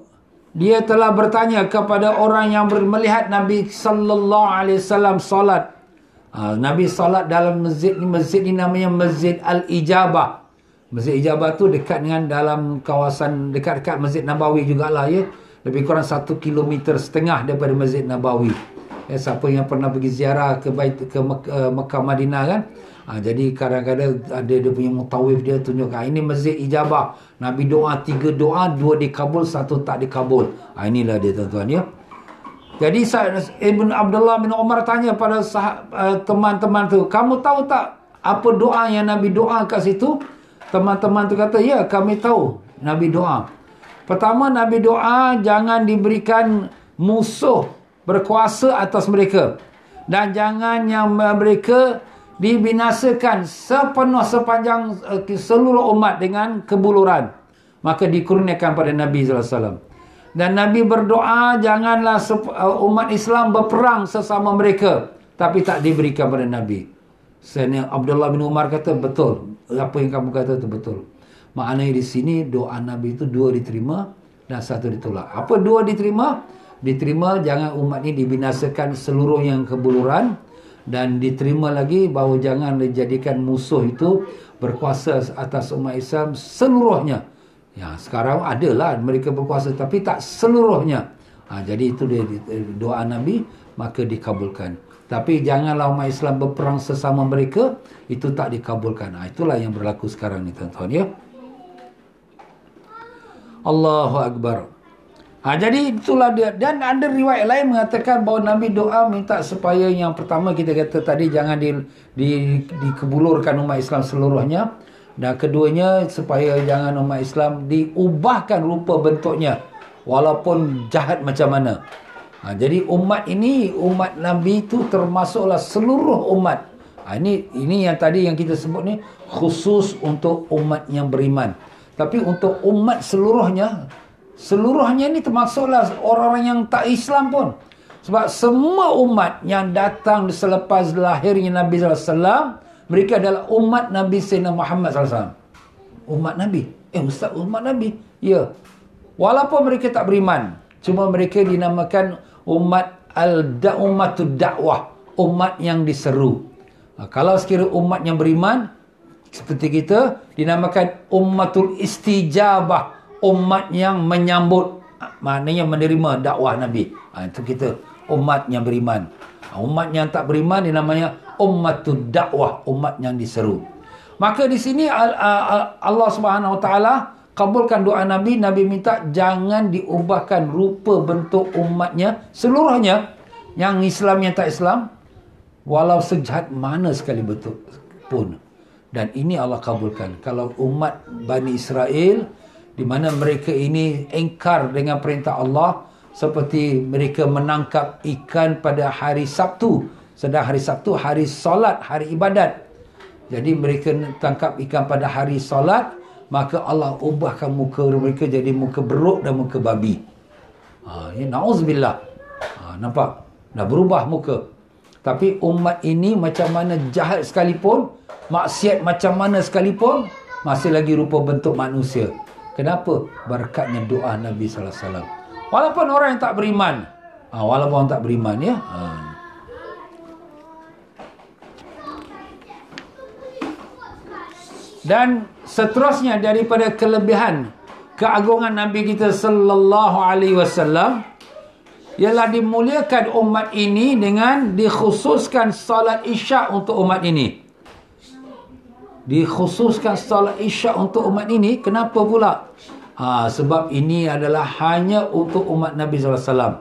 dia telah bertanya kepada orang yang melihat Nabi sallallahu alaihi wasallam solat. Nabi solat dalam masjid ni namanya Masjid Al-Ijabah. Masjid Ijabah tu dekat dengan dalam kawasan dekat-dekat Masjid Nabawi jugalah ya. Lebih kurang 1,5 kilometer daripada Masjid Nabawi. Siapa yang pernah pergi ziarah ke Mekah Madinah kan, jadi kadang-kadang ada dia punya mutawif, dia tunjuk ini Masjid Ijabah. Nabi doa 3 doa, 2 dikabul, 1 tak dikabul. Inilah dia tuan-tuan ya. Jadi Ibn Abdullah bin Umar tanya pada teman-teman tu, kamu tahu tak apa doa yang Nabi doa kat situ? Teman-teman tu kata, ya kami tahu Nabi doa. Pertama, Nabi doa jangan diberikan musuh berkuasa atas mereka, dan jangan yang mereka dibinasakan sepanjang seluruh umat dengan kebuluran. Maka dikurniakan pada Nabi sallallahu alaihi wasallam. Dan Nabi berdoa janganlah umat Islam berperang sesama mereka, tapi tak diberikan pada Nabi. Sayyidina Abdullah bin Umar kata, betul, apa yang kamu kata itu betul. Maknanya di sini doa Nabi itu 2 diterima dan 1 ditolak. Apa 2 diterima? Diterima jangan umat ini dibinasakan seluruh yang kebuluran, Dan diterima lagi bahawa jangan dijadikan musuh itu berkuasa atas umat Islam seluruhnya. Ya, sekarang adalah mereka berkuasa tapi tak seluruhnya. Jadi itu dia doa Nabi, maka dikabulkan. Tapi janganlah umat Islam berperang sesama mereka, itu tak dikabulkan. Itulah yang berlaku sekarang ni tuan-tuan ya. Allahu Akbar. Jadi itulah dia. Dan ada riwayat lain mengatakan bahawa Nabi doa minta supaya yang pertama kita kata tadi jangan dikebulurkan umat Islam seluruhnya. Dan keduanya supaya jangan umat Islam diubahkan rupa bentuknya walaupun jahat macam mana. Jadi umat ini, umat Nabi itu termasuklah seluruh umat. Ini yang tadi yang kita sebut ni khusus untuk umat yang beriman. Tapi untuk umat seluruhnya ni termasuklah orang-orang yang tak Islam pun. Sebab semua umat yang datang selepas lahirnya Nabi SAW, mereka adalah umat Nabi Sayyidina Muhammad SAW. Umat Nabi. Ustaz, umat Nabi? Ya. Walaupun mereka tak beriman, cuma mereka dinamakan umat umatud dakwah, umat yang diseru. Kalau sekiranya umat yang beriman seperti kita, dinamakan ummatul istijabah, umat yang menyambut, maknanya menerima dakwah Nabi. Itu kita umat yang beriman. Umat yang tak beriman dinamanya ummatud dakwah, umat yang diseru. Maka di sini Allah Subhanahu Wa Taala kabulkan doa Nabi. Nabi minta jangan diubahkan rupa bentuk umatnya seluruhnya, yang Islam yang tak Islam, walau sejahat mana sekali betul pun. Dan ini Allah kabulkan. Kalau umat Bani Israel, di mana mereka ini engkar dengan perintah Allah, seperti mereka menangkap ikan pada hari Sabtu, sedang hari Sabtu hari solat, hari ibadat. Jadi mereka tangkap ikan pada hari solat, maka Allah ubahkan muka mereka jadi muka beruk dan muka babi. Na'udzubillah. Nampak? Dah berubah muka. Tapi umat ini macam mana jahat sekalipun, maksiat macam mana sekalipun, masih lagi rupa bentuk manusia. Kenapa? Berkatnya doa Nabi SAW. Walaupun orang yang tak beriman. Walaupun orang tak beriman ya. Dan seterusnya daripada kelebihan keagungan Nabi kita sallallahu alaihi wasallam ialah dimuliakan umat ini dengan dikhususkan salat Isyak untuk umat ini. Dikhususkan salat Isyak untuk umat ini. Kenapa pula? Sebab ini adalah hanya untuk umat Nabi SAW.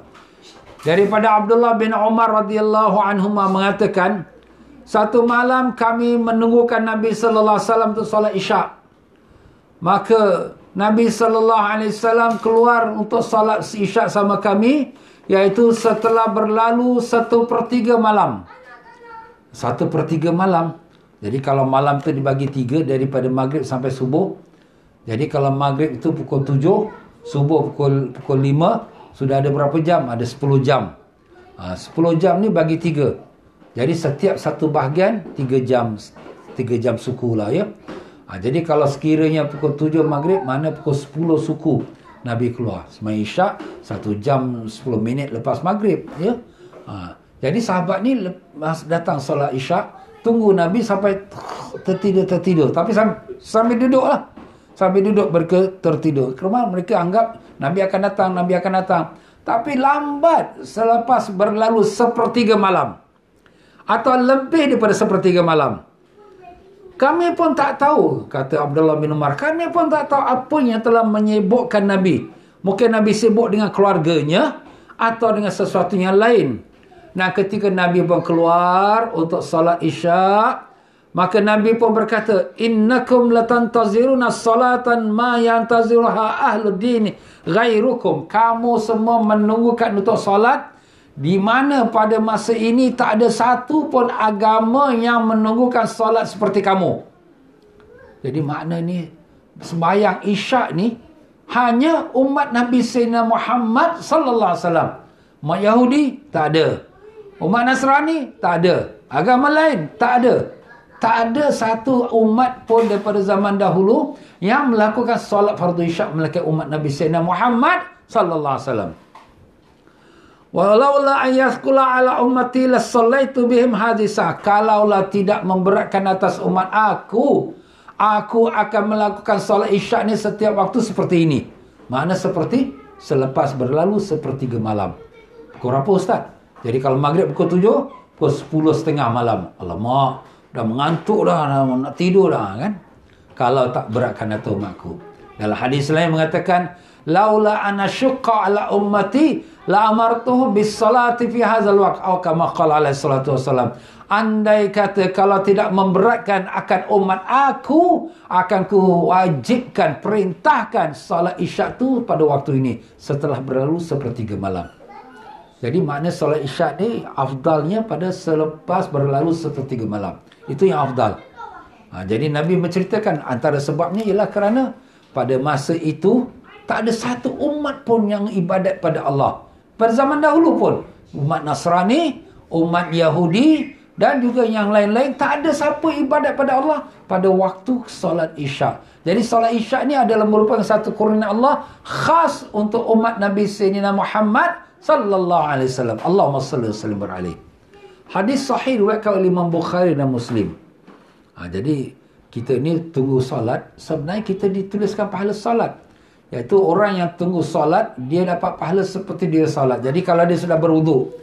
Daripada Abdullah bin Umar radhiyallahu anhuma mengatakan, satu malam kami menunggukan Nabi sallallahu alaihi wasallam untuk solat Isyak. Maka Nabi sallallahu alaihi wasallam keluar untuk solat Isyak sama kami, iaitu setelah berlalu 1/3 malam. 1/3 malam. Jadi kalau malam tu dibagi 3 daripada maghrib sampai subuh. Jadi kalau maghrib itu pukul 7, subuh pukul 5, sudah ada berapa jam? Ada 10 jam. 10 jam ni bagi 3. Jadi setiap satu bahagian 3 jam. 3 jam suku lah ya. Jadi kalau sekiranya pukul 7 maghrib, mana pukul 10 suku Nabi keluar. Sembahyang Isyak 1 jam 10 minit lepas maghrib ya. Jadi sahabat ni datang solat Isyak, tunggu Nabi sampai tertidur. Tapi sambil duduk lah. Sambil duduk mereka tertidur. Kerana mereka anggap Nabi akan datang. Tapi lambat selepas berlalu 1/3 malam. Atau lebih daripada 1/3 malam. Kami pun tak tahu, kata Abdullah bin Umar, kami pun tak tahu apa yang telah menyibukkan Nabi. Mungkin Nabi sibuk dengan keluarganya atau dengan sesuatu yang lain. Nah, ketika Nabi pun keluar untuk salat Isyak, maka Nabi pun berkata, innakum latantaziruna salatan ma yantaziruha ahlud din ghairukum. Kamu semua menunggukan untuk salat di mana pada masa ini tak ada satu pun agama yang menunggukan solat seperti kamu. Jadi makna ni, sembahyang Isyak ni hanya umat Nabi Sayyidina Muhammad sallallahu alaihi wasallam. Umat Yahudi tak ada. Umat Nasrani tak ada. Agama lain tak ada. Tak ada satu umat pun daripada zaman dahulu yang melakukan solat fardu Isyak melainkan umat Nabi Sayyidina Muhammad sallallahu alaihi wasallam. Walaula ayathqula ala ummati lasallaitu bihim hadisa. Kalaulah tidak memberatkan atas umat aku akan melakukan solat isyak ni setiap waktu seperti ini. Makna seperti selepas berlalu sepertiga malam. Pukul berapa Ustaz? Jadi kalau maghrib pukul 7, pukul 10.30 malam. Alamak, dah mengantuk dah, nak tidur dah kan. Kalau tak beratkan atas umatku. Dalam hadis lain mengatakan, laula ana syuqqa ala ummati la amartuhu bis salati fi hadzal waqt atau kama qala alaihi salatu wasalam. Andai kata kalau tidak memberatkan akan umat aku, akan ku wajibkan, perintahkan salat isyak tu pada waktu ini setelah berlalu sepertiga malam. Jadi makna salat isyak ni afdalnya pada selepas berlalu sepertiga malam. Itu yang afdal. Jadi Nabi menceritakan antara sebabnya ialah kerana pada masa itu tak ada satu umat pun yang ibadat pada Allah. Pada zaman dahulu pun, umat Nasrani, umat Yahudi dan juga yang lain-lain, tak ada siapa ibadat pada Allah pada waktu solat isyak. Jadi solat isyak ni adalah merupakan satu kurnia Allah khas untuk umat Nabi Sayyidina Muhammad sallallahu alaihi wasallam. Allahumma salli wa sallim alaihi. Hadis sahih riwayatkan oleh Imam Bukhari dan Muslim. Jadi kita ni tunggu solat, sebenarnya kita dituliskan pahala solat. Iaitu orang yang tunggu solat, dia dapat pahala seperti dia solat. Jadi kalau dia sudah berwuduk,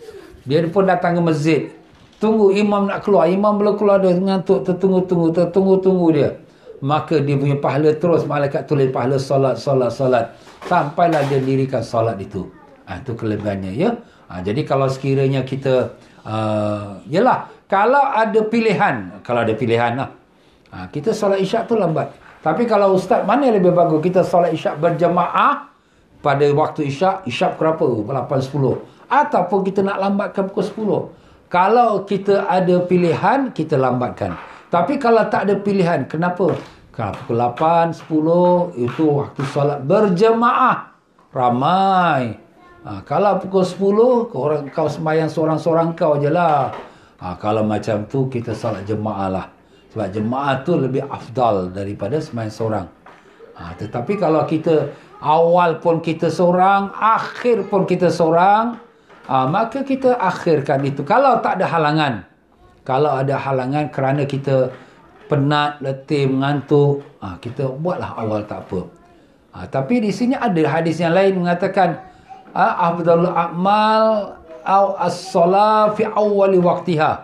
dia pun datang ke masjid, tunggu imam nak keluar, imam belum keluar, dia ngantuk, tertunggu-tunggu dia. Maka dia punya pahala terus, malaikat tulis pahala solat. Sampailah dia dirikan solat itu. Itu kelebihannya ya. Jadi kalau sekiranya kita, yalah, kalau ada pilihan lah. Kita solat isyak tu lambat. Tapi kalau ustaz, mana yang lebih bagus? Kita solat isyak berjemaah pada waktu isyak pukul berapa? 8.10. Ataupun kita nak lambatkan pukul 10. Kalau kita ada pilihan, kita lambatkan. Tapi kalau tak ada pilihan, kenapa? Kalau pukul 8, 10, itu waktu solat berjemaah. Ramai. Kalau pukul 10, kau sembahyang seorang-seorang kau je lah. Kalau macam tu, kita solat jemaah lah. Sebab jemaah tu lebih afdal daripada sembahyang seorang. Tetapi kalau kita awal pun kita seorang, akhir pun kita seorang, maka kita akhirkan itu. Kalau tak ada halangan. Kalau ada halangan kerana kita penat, letih, mengantuk, kita buatlah awal tak apa. Tapi di sini ada hadis yang lain mengatakan, afdalul a'mal au as-salat fi awwali waqtiha.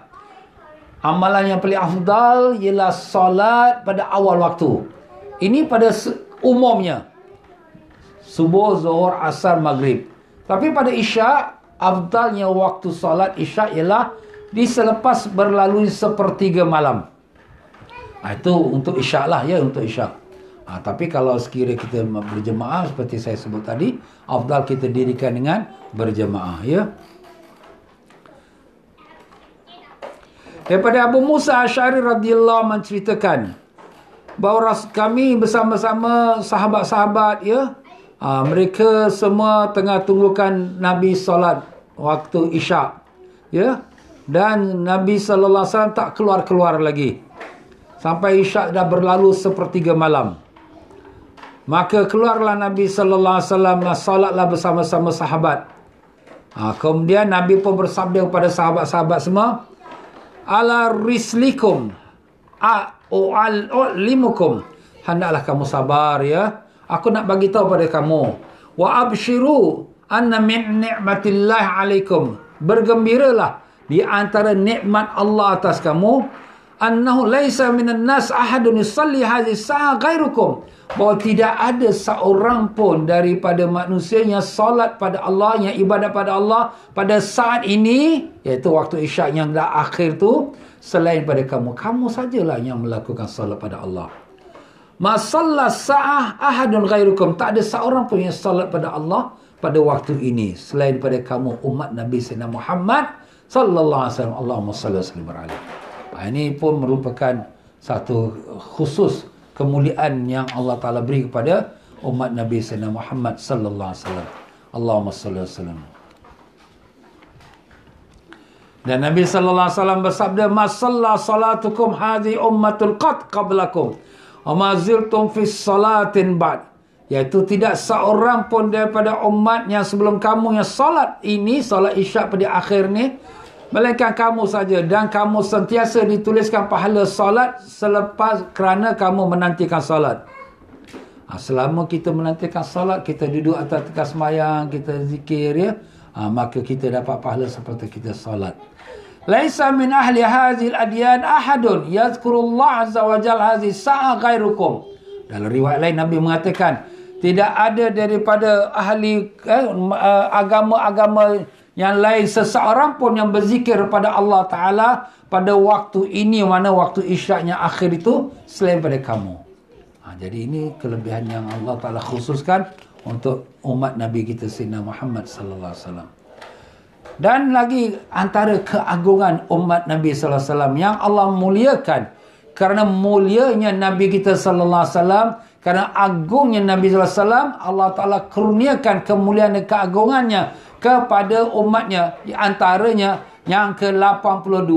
Amalan yang paling afdal ialah solat pada awal waktu. Ini pada umumnya. Subuh, zuhur, asar, maghrib. Tapi pada isyak, afdalnya waktu solat isyak ialah di selepas berlalu sepertiga malam. Itu untuk isyak lah ya, untuk isyak. Tapi kalau sekiranya kita berjemaah seperti saya sebut tadi, afdal kita dirikan dengan berjemaah ya. Daripada Abu Musa Asy'ari radhiyallahu menceritakan bahawa kami bersama-sama sahabat-sahabat ya, mereka semua tengah tunggukan Nabi solat waktu isyak ya, dan Nabi sallallahu alaihi wasallam tak keluar-keluar lagi sampai isyak dah berlalu sepertiga malam. Maka keluarlah Nabi sallallahu alaihi wasallam, solatlah bersama-sama sahabat. Kemudian Nabi pun bersabda kepada sahabat-sahabat semua, ala rislikum a'u'allimukum, hendaklah kamu sabar ya, aku nak bagi tahu pada kamu, wa abshiru anna min ni'matillah alaikum, bergembiralah di antara nikmat Allah atas kamu, annahu laisa minan nas ahadun yusalli hadhihi sa'a ghairukum, bahawa tidak ada seorang pun daripada manusia yang solat pada Allah, yang ibadat pada Allah pada saat ini, iaitu waktu isyak yang dah akhir tu, selain pada kamu. Kamu sajalah yang melakukan solat pada Allah. Ma salla sa'ah ahadun ghairukum, tak ada seorang pun yang solat pada Allah pada waktu ini selain pada kamu, umat Nabi Sayyidina Muhammad sallallahu alaihi wasallam. Allahumma salli wa sallim alaihi. Ini pun merupakan satu khusus kemuliaan yang Allah Ta'ala beri kepada umat Nabi Sayyidina Muhammad sallallahu alaihi wasallam. Allahumma salli wa sallim. Dan Nabi sallallahu alaihi wasallam bersabda, "Ma shalla salatukum hadhi ummatul qad qablakum, wa ma ziltum fi salatin ba'd." Iaitu tidak seorang pun daripada umat yang sebelum kamu yang solat ini, solat isyak pada akhir ni, melainkan kamu saja. Dan kamu sentiasa dituliskan pahala solat selepas kerana kamu menantikan solat. Selama kita menantikan solat, kita duduk atas tekas sembahyang, kita zikir ya, maka kita dapat pahala seperti kita solat. Laisa min ahli hazil adyan ahadun yazkurullah azza wa jalla hazi sa'a ghairukum. Dalam riwayat lain Nabi mengatakan, tidak ada daripada ahli agama-agama yang lain seseorang pun yang berzikir pada Allah Ta'ala pada waktu ini, mana waktu isyaknya akhir itu, selain pada kamu. Jadi ini kelebihan yang Allah Ta'ala khususkan untuk umat Nabi kita Sayyidina Muhammad sallallahu alaihi wasallam. Dan lagi antara keagungan umat Nabi sallallahu alaihi wasallam yang Allah muliakan, kerana mulianya Nabi kita sallallahu alaihi wasallam, kerana agungnya Nabi sallallahu alaihi wasallam, Allah Taala kurniakan kemuliaan dan keagungannya kepada umatnya. Di antaranya yang ke-82,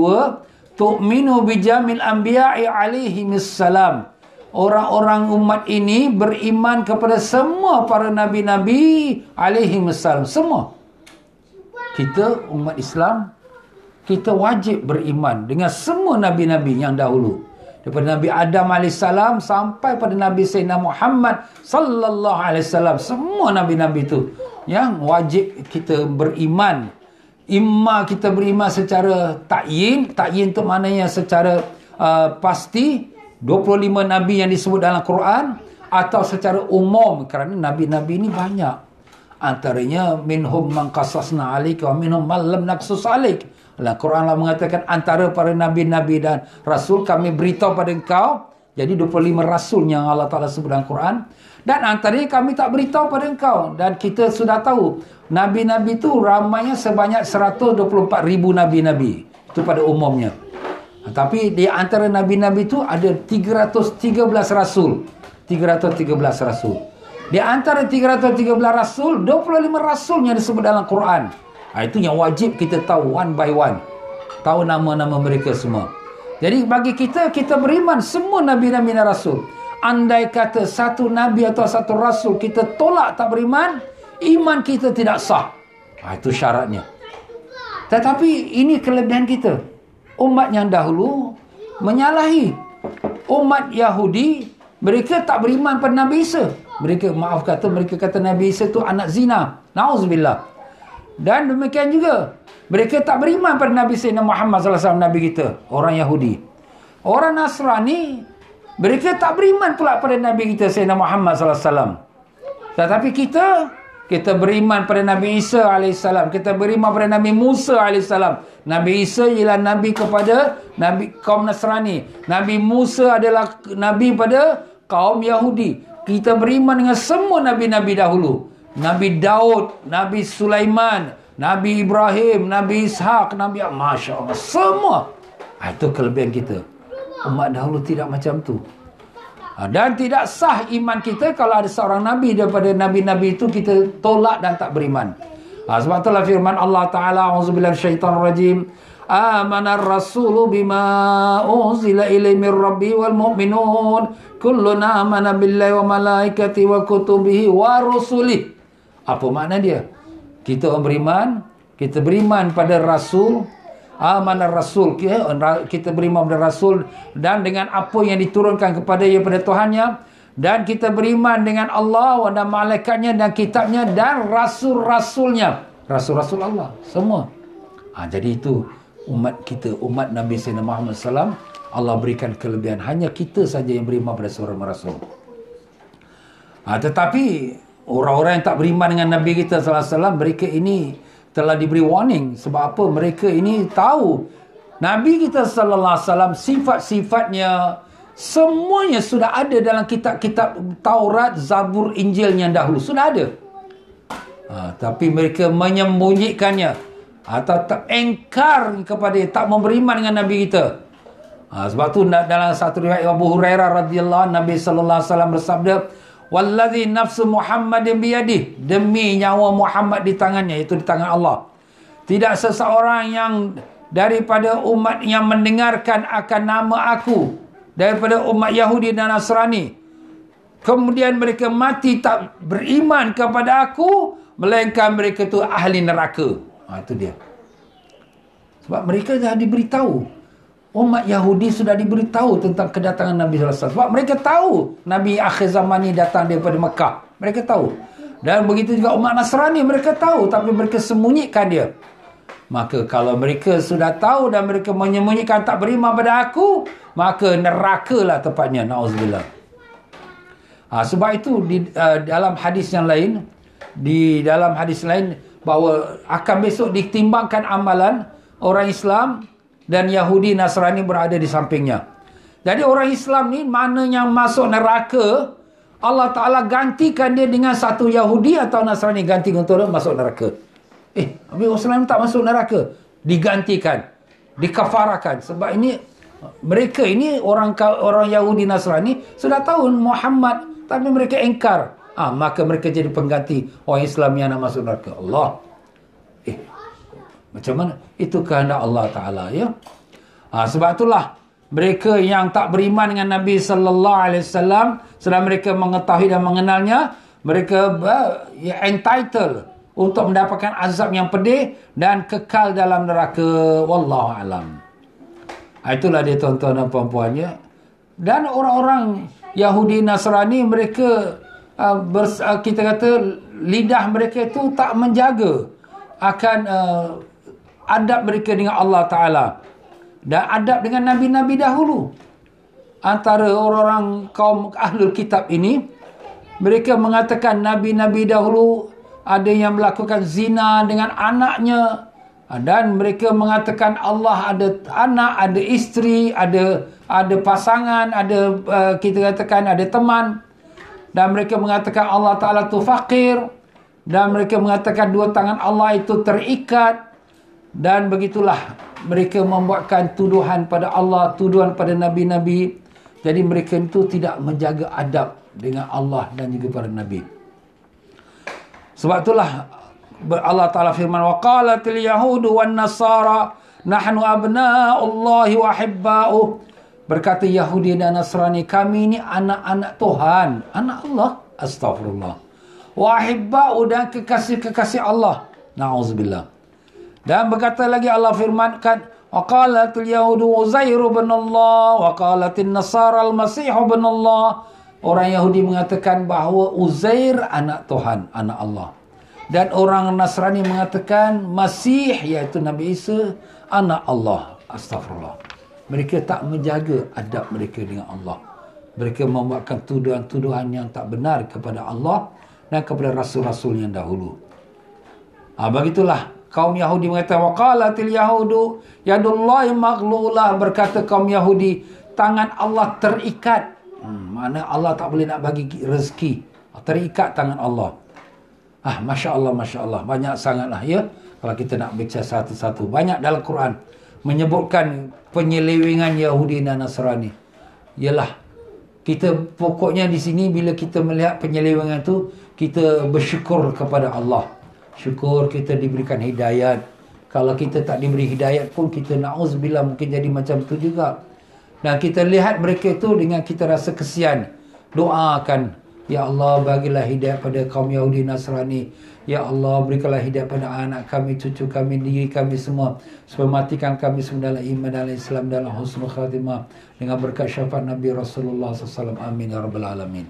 tu'minu bijamil anbiya'i alaihimissalam. Orang-orang umat ini beriman kepada semua para nabi-nabi alaihimissalam, semua. Kita umat Islam, kita wajib beriman dengan semua nabi-nabi yang dahulu. Daripada Nabi Adam AS sampai pada Nabi Sayyidina Muhammad sallallahu alaihi wasallam. Semua nabi-nabi itu yang wajib kita beriman. Imma kita beriman secara ta'yin. Ta'yin itu maknanya secara pasti. 25 nabi yang disebut dalam Quran. Atau secara umum, kerana nabi-nabi ini banyak. Antaranya minhum man qasasna alaika wa minhum man lam naqsus alaik. Al-Quran Allah mengatakan antara para nabi-nabi dan rasul kami beritahu pada engkau. Jadi 25 rasul yang Allah Ta'ala sebut dalam Quran. Dan antaranya kami tak beritahu pada engkau. Dan kita sudah tahu nabi-nabi itu ramainya sebanyak 124,000 nabi-nabi. Itu pada umumnya. Tapi di antara nabi-nabi itu ada 313 rasul. 313 rasul. Di antara 313 rasul, 25 rasul yang disebut dalam Quran. Itu yang wajib kita tahu one by one. Tahu nama-nama mereka semua. Jadi bagi kita, kita beriman semua nabi-nabi dan rasul. Andai kata satu nabi atau satu rasul kita tolak tak beriman, iman kita tidak sah. Itu syaratnya. Tetapi ini kelebihan kita. Umat yang dahulu menyalahi. Umat Yahudi, mereka tak beriman pada Nabi Isa. Mereka kata Nabi Isa itu anak zina. Na'udzubillah. Dan demikian juga mereka tak beriman pada Nabi Sayyidina Muhammad sallallahu alaihi wasallam, Nabi kita, orang Yahudi. Orang Nasrani, mereka tak beriman pula pada Nabi kita Sayyidina Muhammad sallallahu alaihi wasallam. Tetapi kita beriman pada Nabi Isa alaihissalam, kita beriman pada Nabi Musa alaihissalam. Nabi Isa ialah nabi kepada nabi kaum Nasrani. Nabi Musa adalah nabi pada kaum Yahudi. Kita beriman dengan semua nabi-nabi dahulu. Nabi Daud, Nabi Sulaiman, Nabi Ibrahim, Nabi Ishak, Nabi... Masya Allah, semua. Itu kelebihan kita. Umat dahulu tidak macam tu. Dan tidak sah iman kita kalau ada seorang Nabi daripada Nabi-Nabi itu kita tolak dan tak beriman. Sebab itulah firman Allah Ta'ala, A'udzubillahi minasyaitanirrajim. Amanar rasulu bima unzila ilaihi mir rabbi wal mu'minun kullun amana billahi wa malaikati wa kutubihi wa rusulih. Apa makna dia? Kita beriman, kita beriman pada Rasul. Amanah Rasul, kita beriman pada Rasul dan dengan apa yang diturunkan kepada ia pada Tuhannya. Dan kita beriman dengan Allah dan malaikatnya dan kitabnya dan rasul-rasulnya. Rasul-rasul Allah, semua. Jadi itu umat kita, umat Nabi Sayyidina Muhammad SAW, Allah berikan kelebihan. Hanya kita saja yang beriman pada seorang Rasul. Tetapi orang-orang yang tak beriman dengan Nabi kita SAW, mereka ini telah diberi warning. Sebab apa? Mereka ini tahu Nabi kita sallallahu alaihi wasallam, sifat-sifatnya semuanya sudah ada dalam kitab-kitab Taurat, Zabur, Injil yang dahulu. Sudah ada. Tapi mereka menyembunyikannya atau tak engkar kepada, tak memberiman dengan Nabi kita. Sebab tu dalam satu riwayat Abu Hurairah radhiyallahu anhu, Nabi sallallahu alaihi wasallam bersabda, "Wallazi nafsu Muhammadin biyadih." Demi nyawa Muhammad di tangannya, itu di tangan Allah. Tidak seseorang yang daripada umat yang mendengarkan akan nama aku, daripada umat Yahudi dan Nasrani, kemudian mereka mati tak beriman kepada aku, melainkan mereka tu ahli neraka. Itu dia. Sebab mereka dah diberitahu. Umat Yahudi sudah diberitahu tentang kedatangan Nabi SAW. Sebab mereka tahu Nabi akhir zaman ni datang daripada Mekah. Mereka tahu. Dan begitu juga umat Nasrani, mereka tahu, tapi mereka sembunyikan dia. Maka kalau mereka sudah tahu dan mereka menyembunyikan tak beriman pada aku, maka nerakalah tepatnya. Na'udzubillah. Sebab itu dalam hadis yang lain, dalam hadis lain, bahawa akan besok ditimbangkan amalan orang Islam dan Yahudi Nasrani berada di sampingnya. Jadi orang Islam ni mana yang masuk neraka, Allah Ta'ala gantikan dia dengan satu Yahudi atau Nasrani, ganti untuk dia masuk neraka. Habis orang Islam tak masuk neraka, digantikan, dikafarakan. Sebab ini mereka ini orang Yahudi Nasrani sudah tahu Muhammad, tapi mereka engkar. Maka mereka jadi pengganti orang Islam yang nak masuk neraka. Allah. Macam mana? Itu kehendak Allah Ta'ala, ya. Sebab itulah mereka yang tak beriman dengan Nabi sallallahu alaihi wasallam, sedang mereka mengetahui dan mengenalnya, mereka entitled untuk mendapatkan azab yang pedih dan kekal dalam neraka. Wallahu alam. Itulah dia tuan-tuan dan puan-puan, ya. Dan orang-orang Yahudi Nasrani, mereka kita kata lidah mereka itu tak menjaga akan adab mereka dengan Allah Ta'ala dan adab dengan Nabi-Nabi dahulu. Antara orang-orang kaum Ahlul Kitab ini, mereka mengatakan Nabi-Nabi dahulu ada yang melakukan zina dengan anaknya, dan mereka mengatakan Allah ada anak, ada isteri, ada pasangan, ada kita katakan ada teman, dan mereka mengatakan Allah Ta'ala tu fakir, dan mereka mengatakan dua tangan Allah itu terikat. Dan begitulah mereka membuatkan tuduhan pada Allah, tuduhan pada Nabi-Nabi. Jadi mereka itu tidak menjaga adab dengan Allah dan juga para Nabi. Sebab itulah Allah Ta'ala firman, وَقَالَتِ الْيَهُودُ وَالنَّصَارَى نَحْنُ أَبْنَاءُ اللَّهِ وَحِبَّاؤُهُ. Berkata Yahudi dan Nasrani, kami ini anak-anak Tuhan, anak Allah. Astaghfirullah. وَحِبَّاؤُ, dan kekasih-kekasih Allah. Na'udzubillah. Dan berkata lagi Allah firmankan, waqalatil yahudu Uzair bin Allah, waqalatin nasara al-Masih bin Allah. Orang Yahudi mengatakan bahawa Uzair anak Tuhan, anak Allah. Dan orang Nasrani mengatakan Masih, iaitu Nabi Isa, anak Allah. Astagfirullah. Mereka tak menjaga adab mereka dengan Allah. Mereka membuatkan tuduhan-tuduhan yang tak benar kepada Allah dan kepada rasul-rasul yang dahulu. Begitulah kaum Yahudi mengatakan, waqalatil yahudu yadullahi maghlulah. Berkata kaum Yahudi, tangan Allah terikat. Mana Allah tak boleh nak bagi rezeki, terikat tangan Allah. Masya Allah, Masya Allah. Banyak sangatlah, ya. Kalau kita nak baca satu-satu, banyak dalam Quran menyebutkan penyelewengan Yahudi dan Nasrani. Yalah, kita pokoknya di sini bila kita melihat penyelewengan tu, kita bersyukur kepada Allah. Syukur kita diberikan hidayat. Kalau kita tak diberi hidayat pun, kita na'udzubillah mungkin jadi macam tu juga. Dan kita lihat mereka itu dengan kita rasa kesian. Doakan, ya Allah bagilah hidayat pada kaum Yahudi Nasrani. Ya Allah berikanlah hidayat pada anak kami, cucu kami, diri kami semua. Supaya matikan kami semua dalam iman, dalam Islam, dalam husnul khatimah. Dengan berkat syafaat Nabi Rasulullah SAW. Amin ya Rabbal Alamin.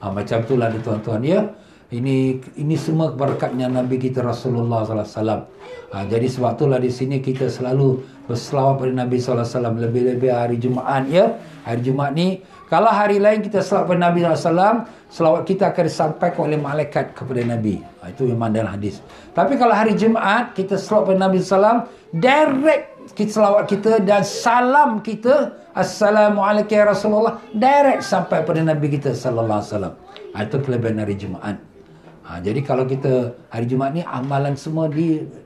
Macam itulah dia tuan-tuan, ya. Ini semua berkatnya Nabi kita Rasulullah SAW. Jadi sebab itulah di sini kita selalu berselawat pada Nabi SAW. Lebih-lebih hari Jumaat, ya. Hari Jumaat ni, kalau hari lain kita selawat pada Nabi SAW, selawat kita akan disampaikan oleh malaikat kepada Nabi. Itu memang dalam hadis. Tapi kalau hari Jumaat kita selawat pada Nabi SAW, direct kita selawat kita dan salam kita, Assalamualaikum ya Rasulullah, direct sampai pada Nabi kita sallallahu alaihi wasallam. Itu kelebihan hari Jumaat. Jadi kalau kita hari Jumaat ni amalan semua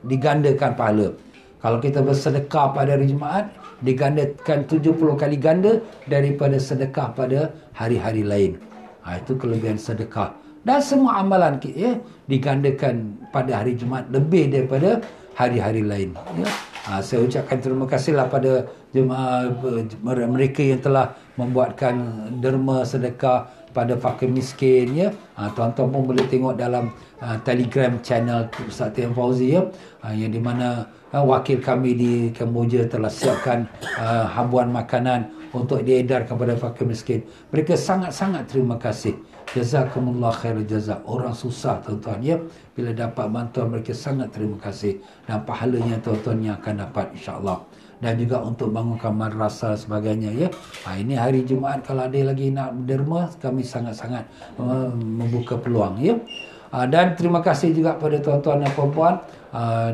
digandakan pahala. Kalau kita bersedekah pada hari Jumaat, digandakan 70 kali ganda daripada sedekah pada hari-hari lain. Itu kelebihan sedekah. Dan semua amalan kita digandakan pada hari Jumaat lebih daripada hari-hari lain. Ya. Saya ucapkan terima kasihlah pada mereka yang telah membuatkan derma sedekah pada fakir miskin ya. Tuan-tuan pun boleh tengok dalam Telegram channel Ustaz Tian Fauzi ya, yang di mana wakil kami di Kamboja telah siapkan habuan makanan untuk diedar kepada fakir miskin. Mereka sangat-sangat terima kasih. Jazakumullah khairul jazak. Orang susah tuan-tuan ya, bila dapat bantuan mereka sangat terima kasih, dan pahalanya tuan-tuan yang akan dapat insya-Allah. Dan juga untuk bangunkan madrasah sebagainya ya. Ini hari Jumaat kalau ada lagi nak derma, kami sangat-sangat membuka peluang ya. Dan terima kasih juga pada tuan-tuan dan puan-puan.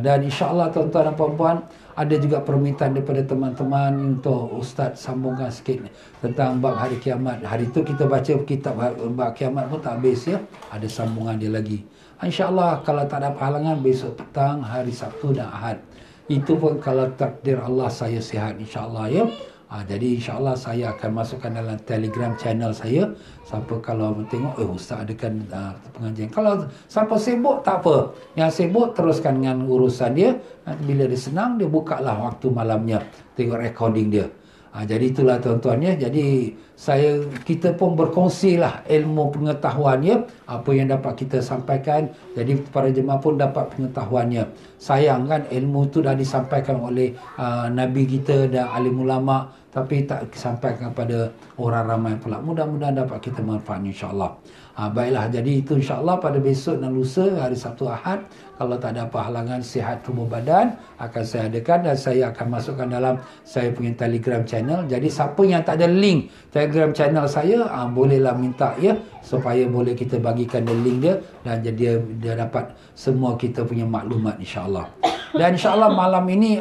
Dan insya-Allah tuan-tuan dan puan-puan, ada juga permintaan daripada teman-teman untuk Ustaz sambungkan sikit tentang bab hari kiamat. Hari itu kita baca kitab bab kiamat pun tak habis ya. Ada sambungan dia lagi. InsyaAllah kalau tak ada halangan, besok petang hari Sabtu dan Ahad. Itu pun kalau takdir Allah saya sihat insyaAllah ya. Jadi insyaAllah saya akan masukkan dalam Telegram channel saya. Siapa kalau tengok, Ustaz adakan pengajian. Kalau siapa sibuk, tak apa. Yang sibuk teruskan dengan urusan dia. Nanti bila dia senang, dia bukalah waktu malamnya, tengok recording dia. Jadi itulah tuan-tuan ya. Jadi kita pun berkongsilah ilmu pengetahuannya, apa yang dapat kita sampaikan. Jadi para jemaah pun dapat pengetahuannya. Sayang kan ilmu tu dah disampaikan oleh Nabi kita dan alim ulama, tapi tak disampaikan kepada orang ramai pula. Mudah-mudahan dapat kita manfaat insya-Allah. Baiklah, jadi itu insya-Allah pada besok dan lusa hari Sabtu Ahad, kalau tak ada apa halangan sihat tubuh badan, akan saya adakan dan saya akan masukkan dalam saya punya Telegram channel. Jadi siapa yang tak ada link Telegram channel saya, bolehlah minta ya, supaya boleh kita bagikan the link dia, dan jadi dia dapat semua kita punya maklumat insya-Allah. Dan insya-Allah malam ini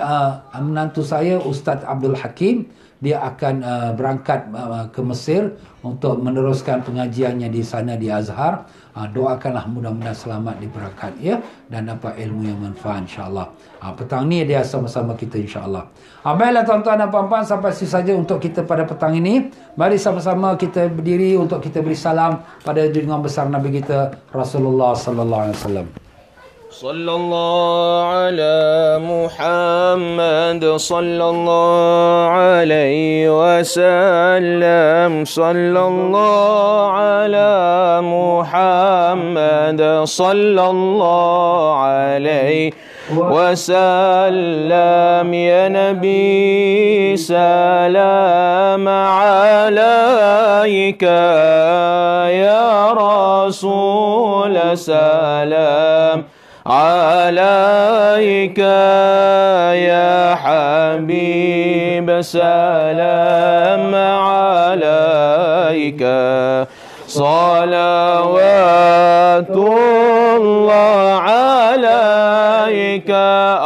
menantu saya Ustaz Abdul Hakim, dia akan berangkat ke Mesir untuk meneruskan pengajiannya di sana di Azhar. Doakanlah mudah-mudahan selamat diberangkat ya, dan dapat ilmu yang manfaat insya-Allah. Petang ni dia sama-sama kita insya-Allah. Baiklah tuan-tuan dan puan-puan, sampai sini saja untuk kita pada petang ini. Mari sama-sama kita berdiri untuk kita beri salam pada junjungan besar Nabi kita Rasulullah sallallahu alaihi wasallam. صلى الله على محمد صلى الله عليه وسلم صلى الله على محمد صلى الله عليه وسلم يا نبي سلام عليك يا رسول سلام عليك يا حبيب سلام عليك صلوات الله عليك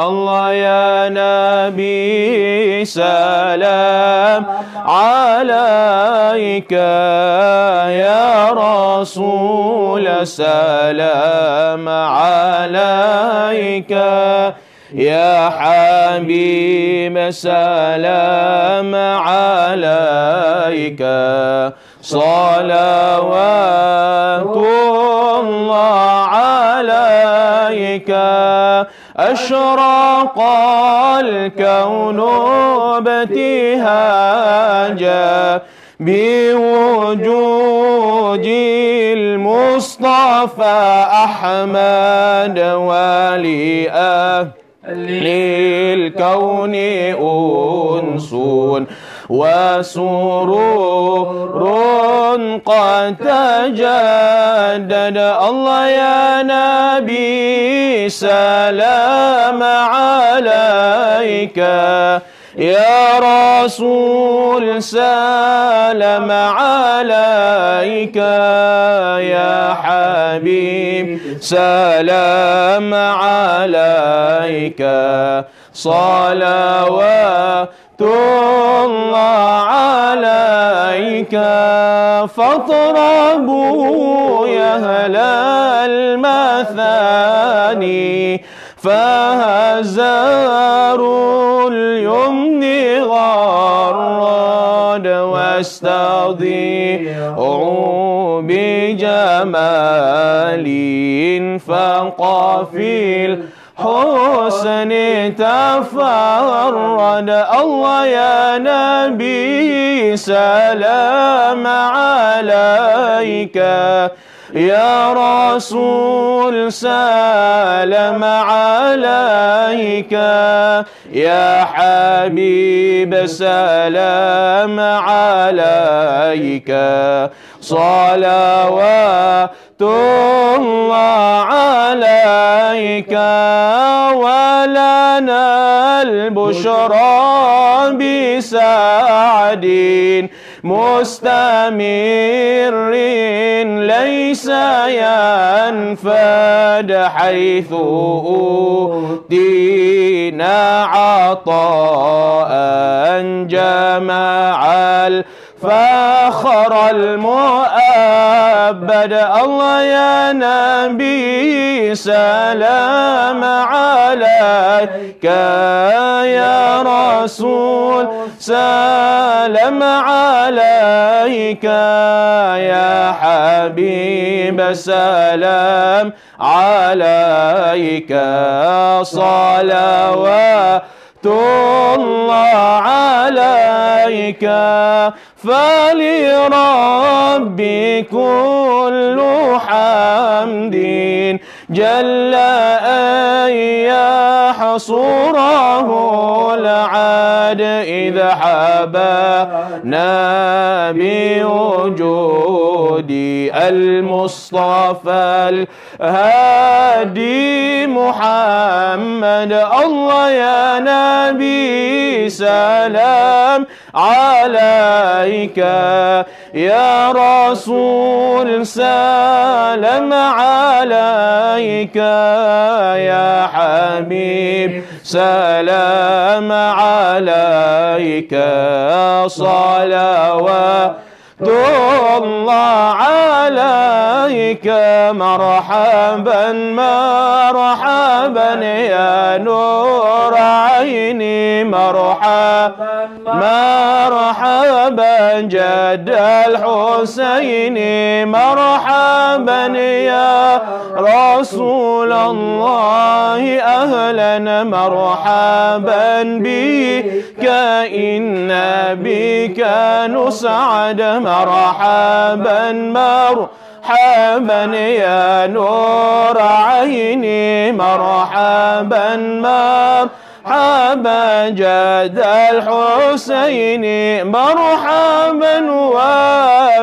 الله يا نبي سلام عليك يا رسول سلام عليك يا حبيب سلام عليك صلوات الله عليك أشرق الكون ابتهاجا بوجود المصطفى أحمد للكون أنس وسرور قد تجدد الله يا نبي سلام عليك يا رسول سلام عليك يا حبيب سلام عليك صلوات الله عليك فاطربوا يا أهل المثاني فهزار اليمن غرد واستضيعوا بجمال فقفل حسن تفرد. الله يا نبي سلام عليك، يا رسول سلام عليك، يا حبيب سلام عليك، صلوات الله عليك. ولنا البشرى بسعد مستمر ليس ينفد، حيث أوتينا عطاء جمع الفخر المؤبد. الله يا نبي سلام عليك، يا رسول سلام عليك، يا حبيب سلام عليك، صلوات الله عليك. فلربي كل حمد جل أن يحصره العاد، إذا حبانا بوجود المصطفى الهادي محمد. الله يا نبي سلام عليك، يا رسول سلام عليك، يا حبيب سلام عليك، صلوات الله عليك. مرحبا مرحبا يا نور عيني، مرحبا مرحبا جد الحسين، مرحبا يا رسول الله أهلا مرحبا بك، إن بك نسعد. مرحبا مرحبا يا نور عيني، مرحبا مرحبا جد الحسين، مرحبا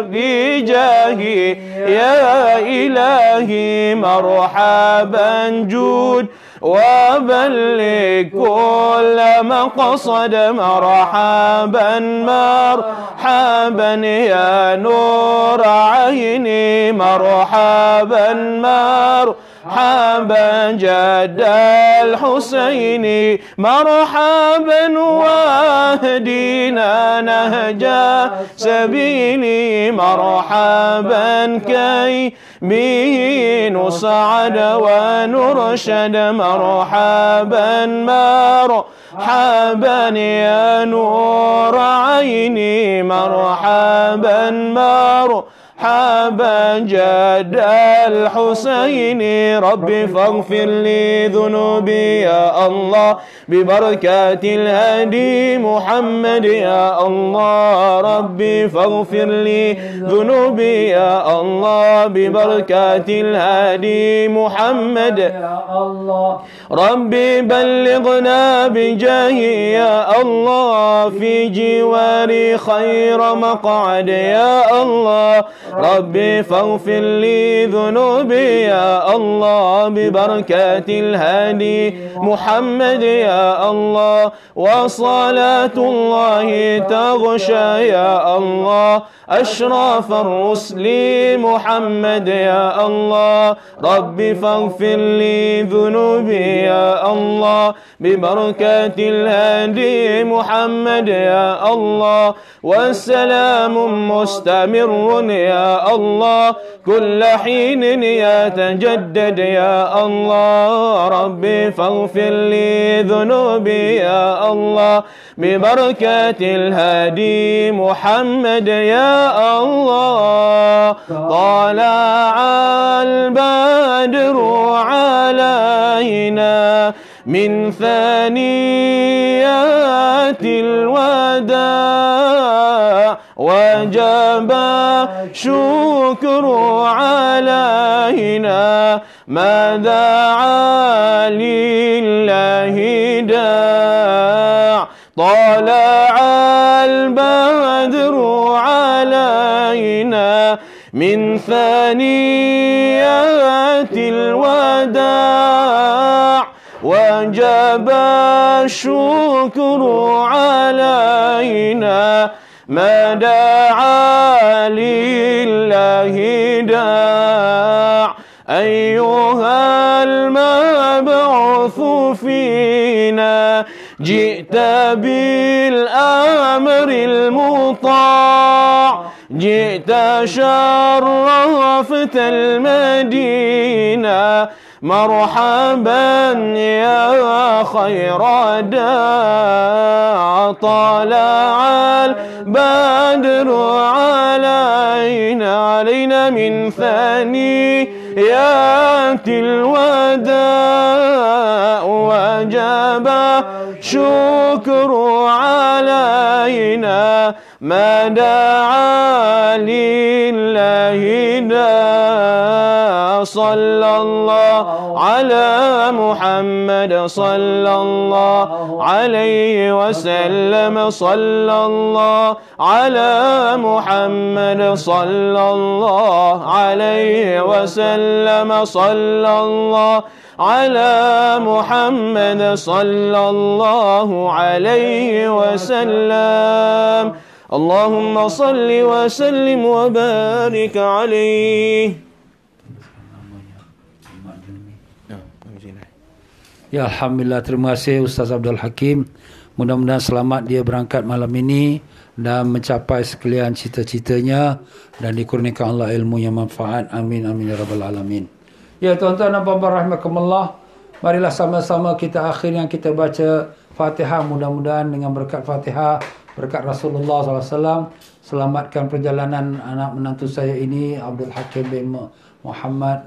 وبجاهي يا إلهي، مرحبا جود وبلغ كل مقصد. مرحبا مرحبا يا نور عيني، مرحبا مرحبا جد الحسين، مرحبا واهدنا نهج سبيلي، مرحبا كي به نسعد ونرشد. مرحبا مرحبا يا نور عيني، مرحبا مرحبا جد الحسين. ربي فاغفر لي ذنوبي يا الله ببركات الهادي محمد يا الله. ربي فاغفر لي ذنوبي يا الله ببركات الهادي محمد يا الله. ربي بلغنا بجاهي يا الله في جواري خير مقعد يا الله. ربي فاغفر لي ذنوبي يا الله ببركات الهادي محمد يا الله. وصلاة الله تغشى يا الله أشرف الرسل محمد يا الله. ربي فاغفر لي ذنوبي يا الله ببركات الهادي محمد يا الله. والسلام مستمر يا الله كل حين يتجدد يا الله. ربي فاغفر لي ذنوبي يا الله ببركات الهادي محمد يا الله. طلع البدر علينا من ثنيات الوداع وجب الشكر علينا ما دعا لله داع طلع البدر علينا من ثنيات الوداع وجب الشكر علينا ما دعا لله داع أيها المبعوث فينا جئت بالأمر المطاع جئت شرفت المدينة مرحبا يا خير داع طلع البدر علينا من ثنيات الوداع وجب شكر علينا ما دعا لله داع صلى الله على محمد صلى الله عليه وسلم صلى الله على محمد صلى الله عليه وسلم صلى الله على محمد صلى الله عليه وسلم اللهم صل وسلم وبارك عليه. Ya, Alhamdulillah, terima kasih Ustaz Abdul Hakim. Mudah-mudahan selamat dia berangkat malam ini dan mencapai sekalian cita-citanya dan dikurniakan Allah ilmu yang manfaat. Amin amin ya rabbal alamin. Ya tuan-tuan dan puan-puan rahimakumullah, marilah sama-sama kita akhirnya kita baca Fatihah. Mudah-mudahan dengan berkat Fatihah, berkat Rasulullah SAW, selamatkan perjalanan anak menantu saya ini Abdul Hakim bin Muhammad,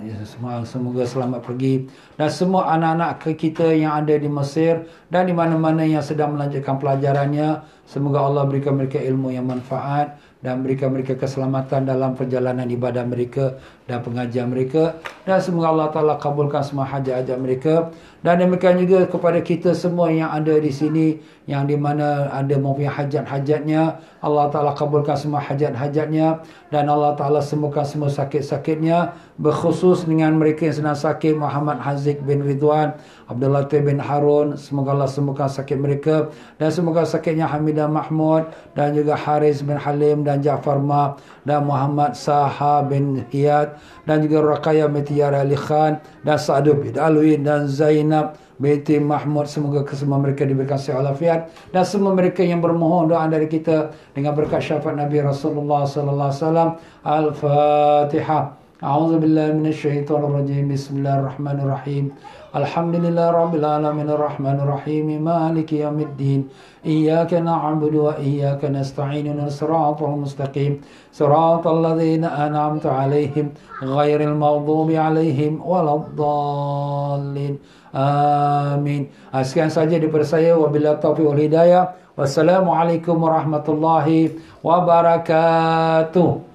semoga selamat pergi, dan semua anak-anak kita yang ada di Mesir dan di mana-mana yang sedang melanjutkan pelajarannya, semoga Allah berikan mereka ilmu yang manfaat dan berikan mereka keselamatan dalam perjalanan ibadah mereka dan pengajian mereka, dan semoga Allah Ta'ala kabulkan semua hajat-hajat mereka. Dan demikian juga kepada kita semua yang ada di sini, yang di mana ada mempunyai hajat-hajatnya, Allah Ta'ala kabulkan semua hajat-hajatnya, dan Allah Ta'ala sembuhkan semua sakit-sakitnya, berkhusus dengan mereka yang sedang sakit, Muhammad Haziq bin Ridwan, Abdul Latif bin Harun, semoga Allah sembuhkan sakit mereka, dan semoga sakitnya Hamidah Mahmud, dan juga Haris bin Halim, dan Ja'far Ma, dan Muhammad Saha bin Hiyad, dan juga Raqayah binti Yara Ali Khan, dan Sa'adu bin Alwi, dan Zainab binti Mahmud, semoga kesemua mereka diberikan sihat walafiat, dan semua mereka yang bermohon doa dari kita dengan berkat syafaat Nabi Rasulullah sallallahu alaihi wasallam. Al-Fatihah. A'udzu billahi minasyaitonir rajim. Bismillahirrahmanirrahim. Alhamdulillah rabbil alamin arrahmanir rahim maliki yaumiddin. Iyyaka na'budu wa iyyaka nasta'in ihdinas siratal mustaqim. Siratal ladzina an'amta 'alaihim ghairil maghdubi 'alaihim waladdallin. Amin. Sekian saja daripada saya. Wabillahi taufiq wal hidayah. Wassalamualaikum warahmatullahi wabarakatuh.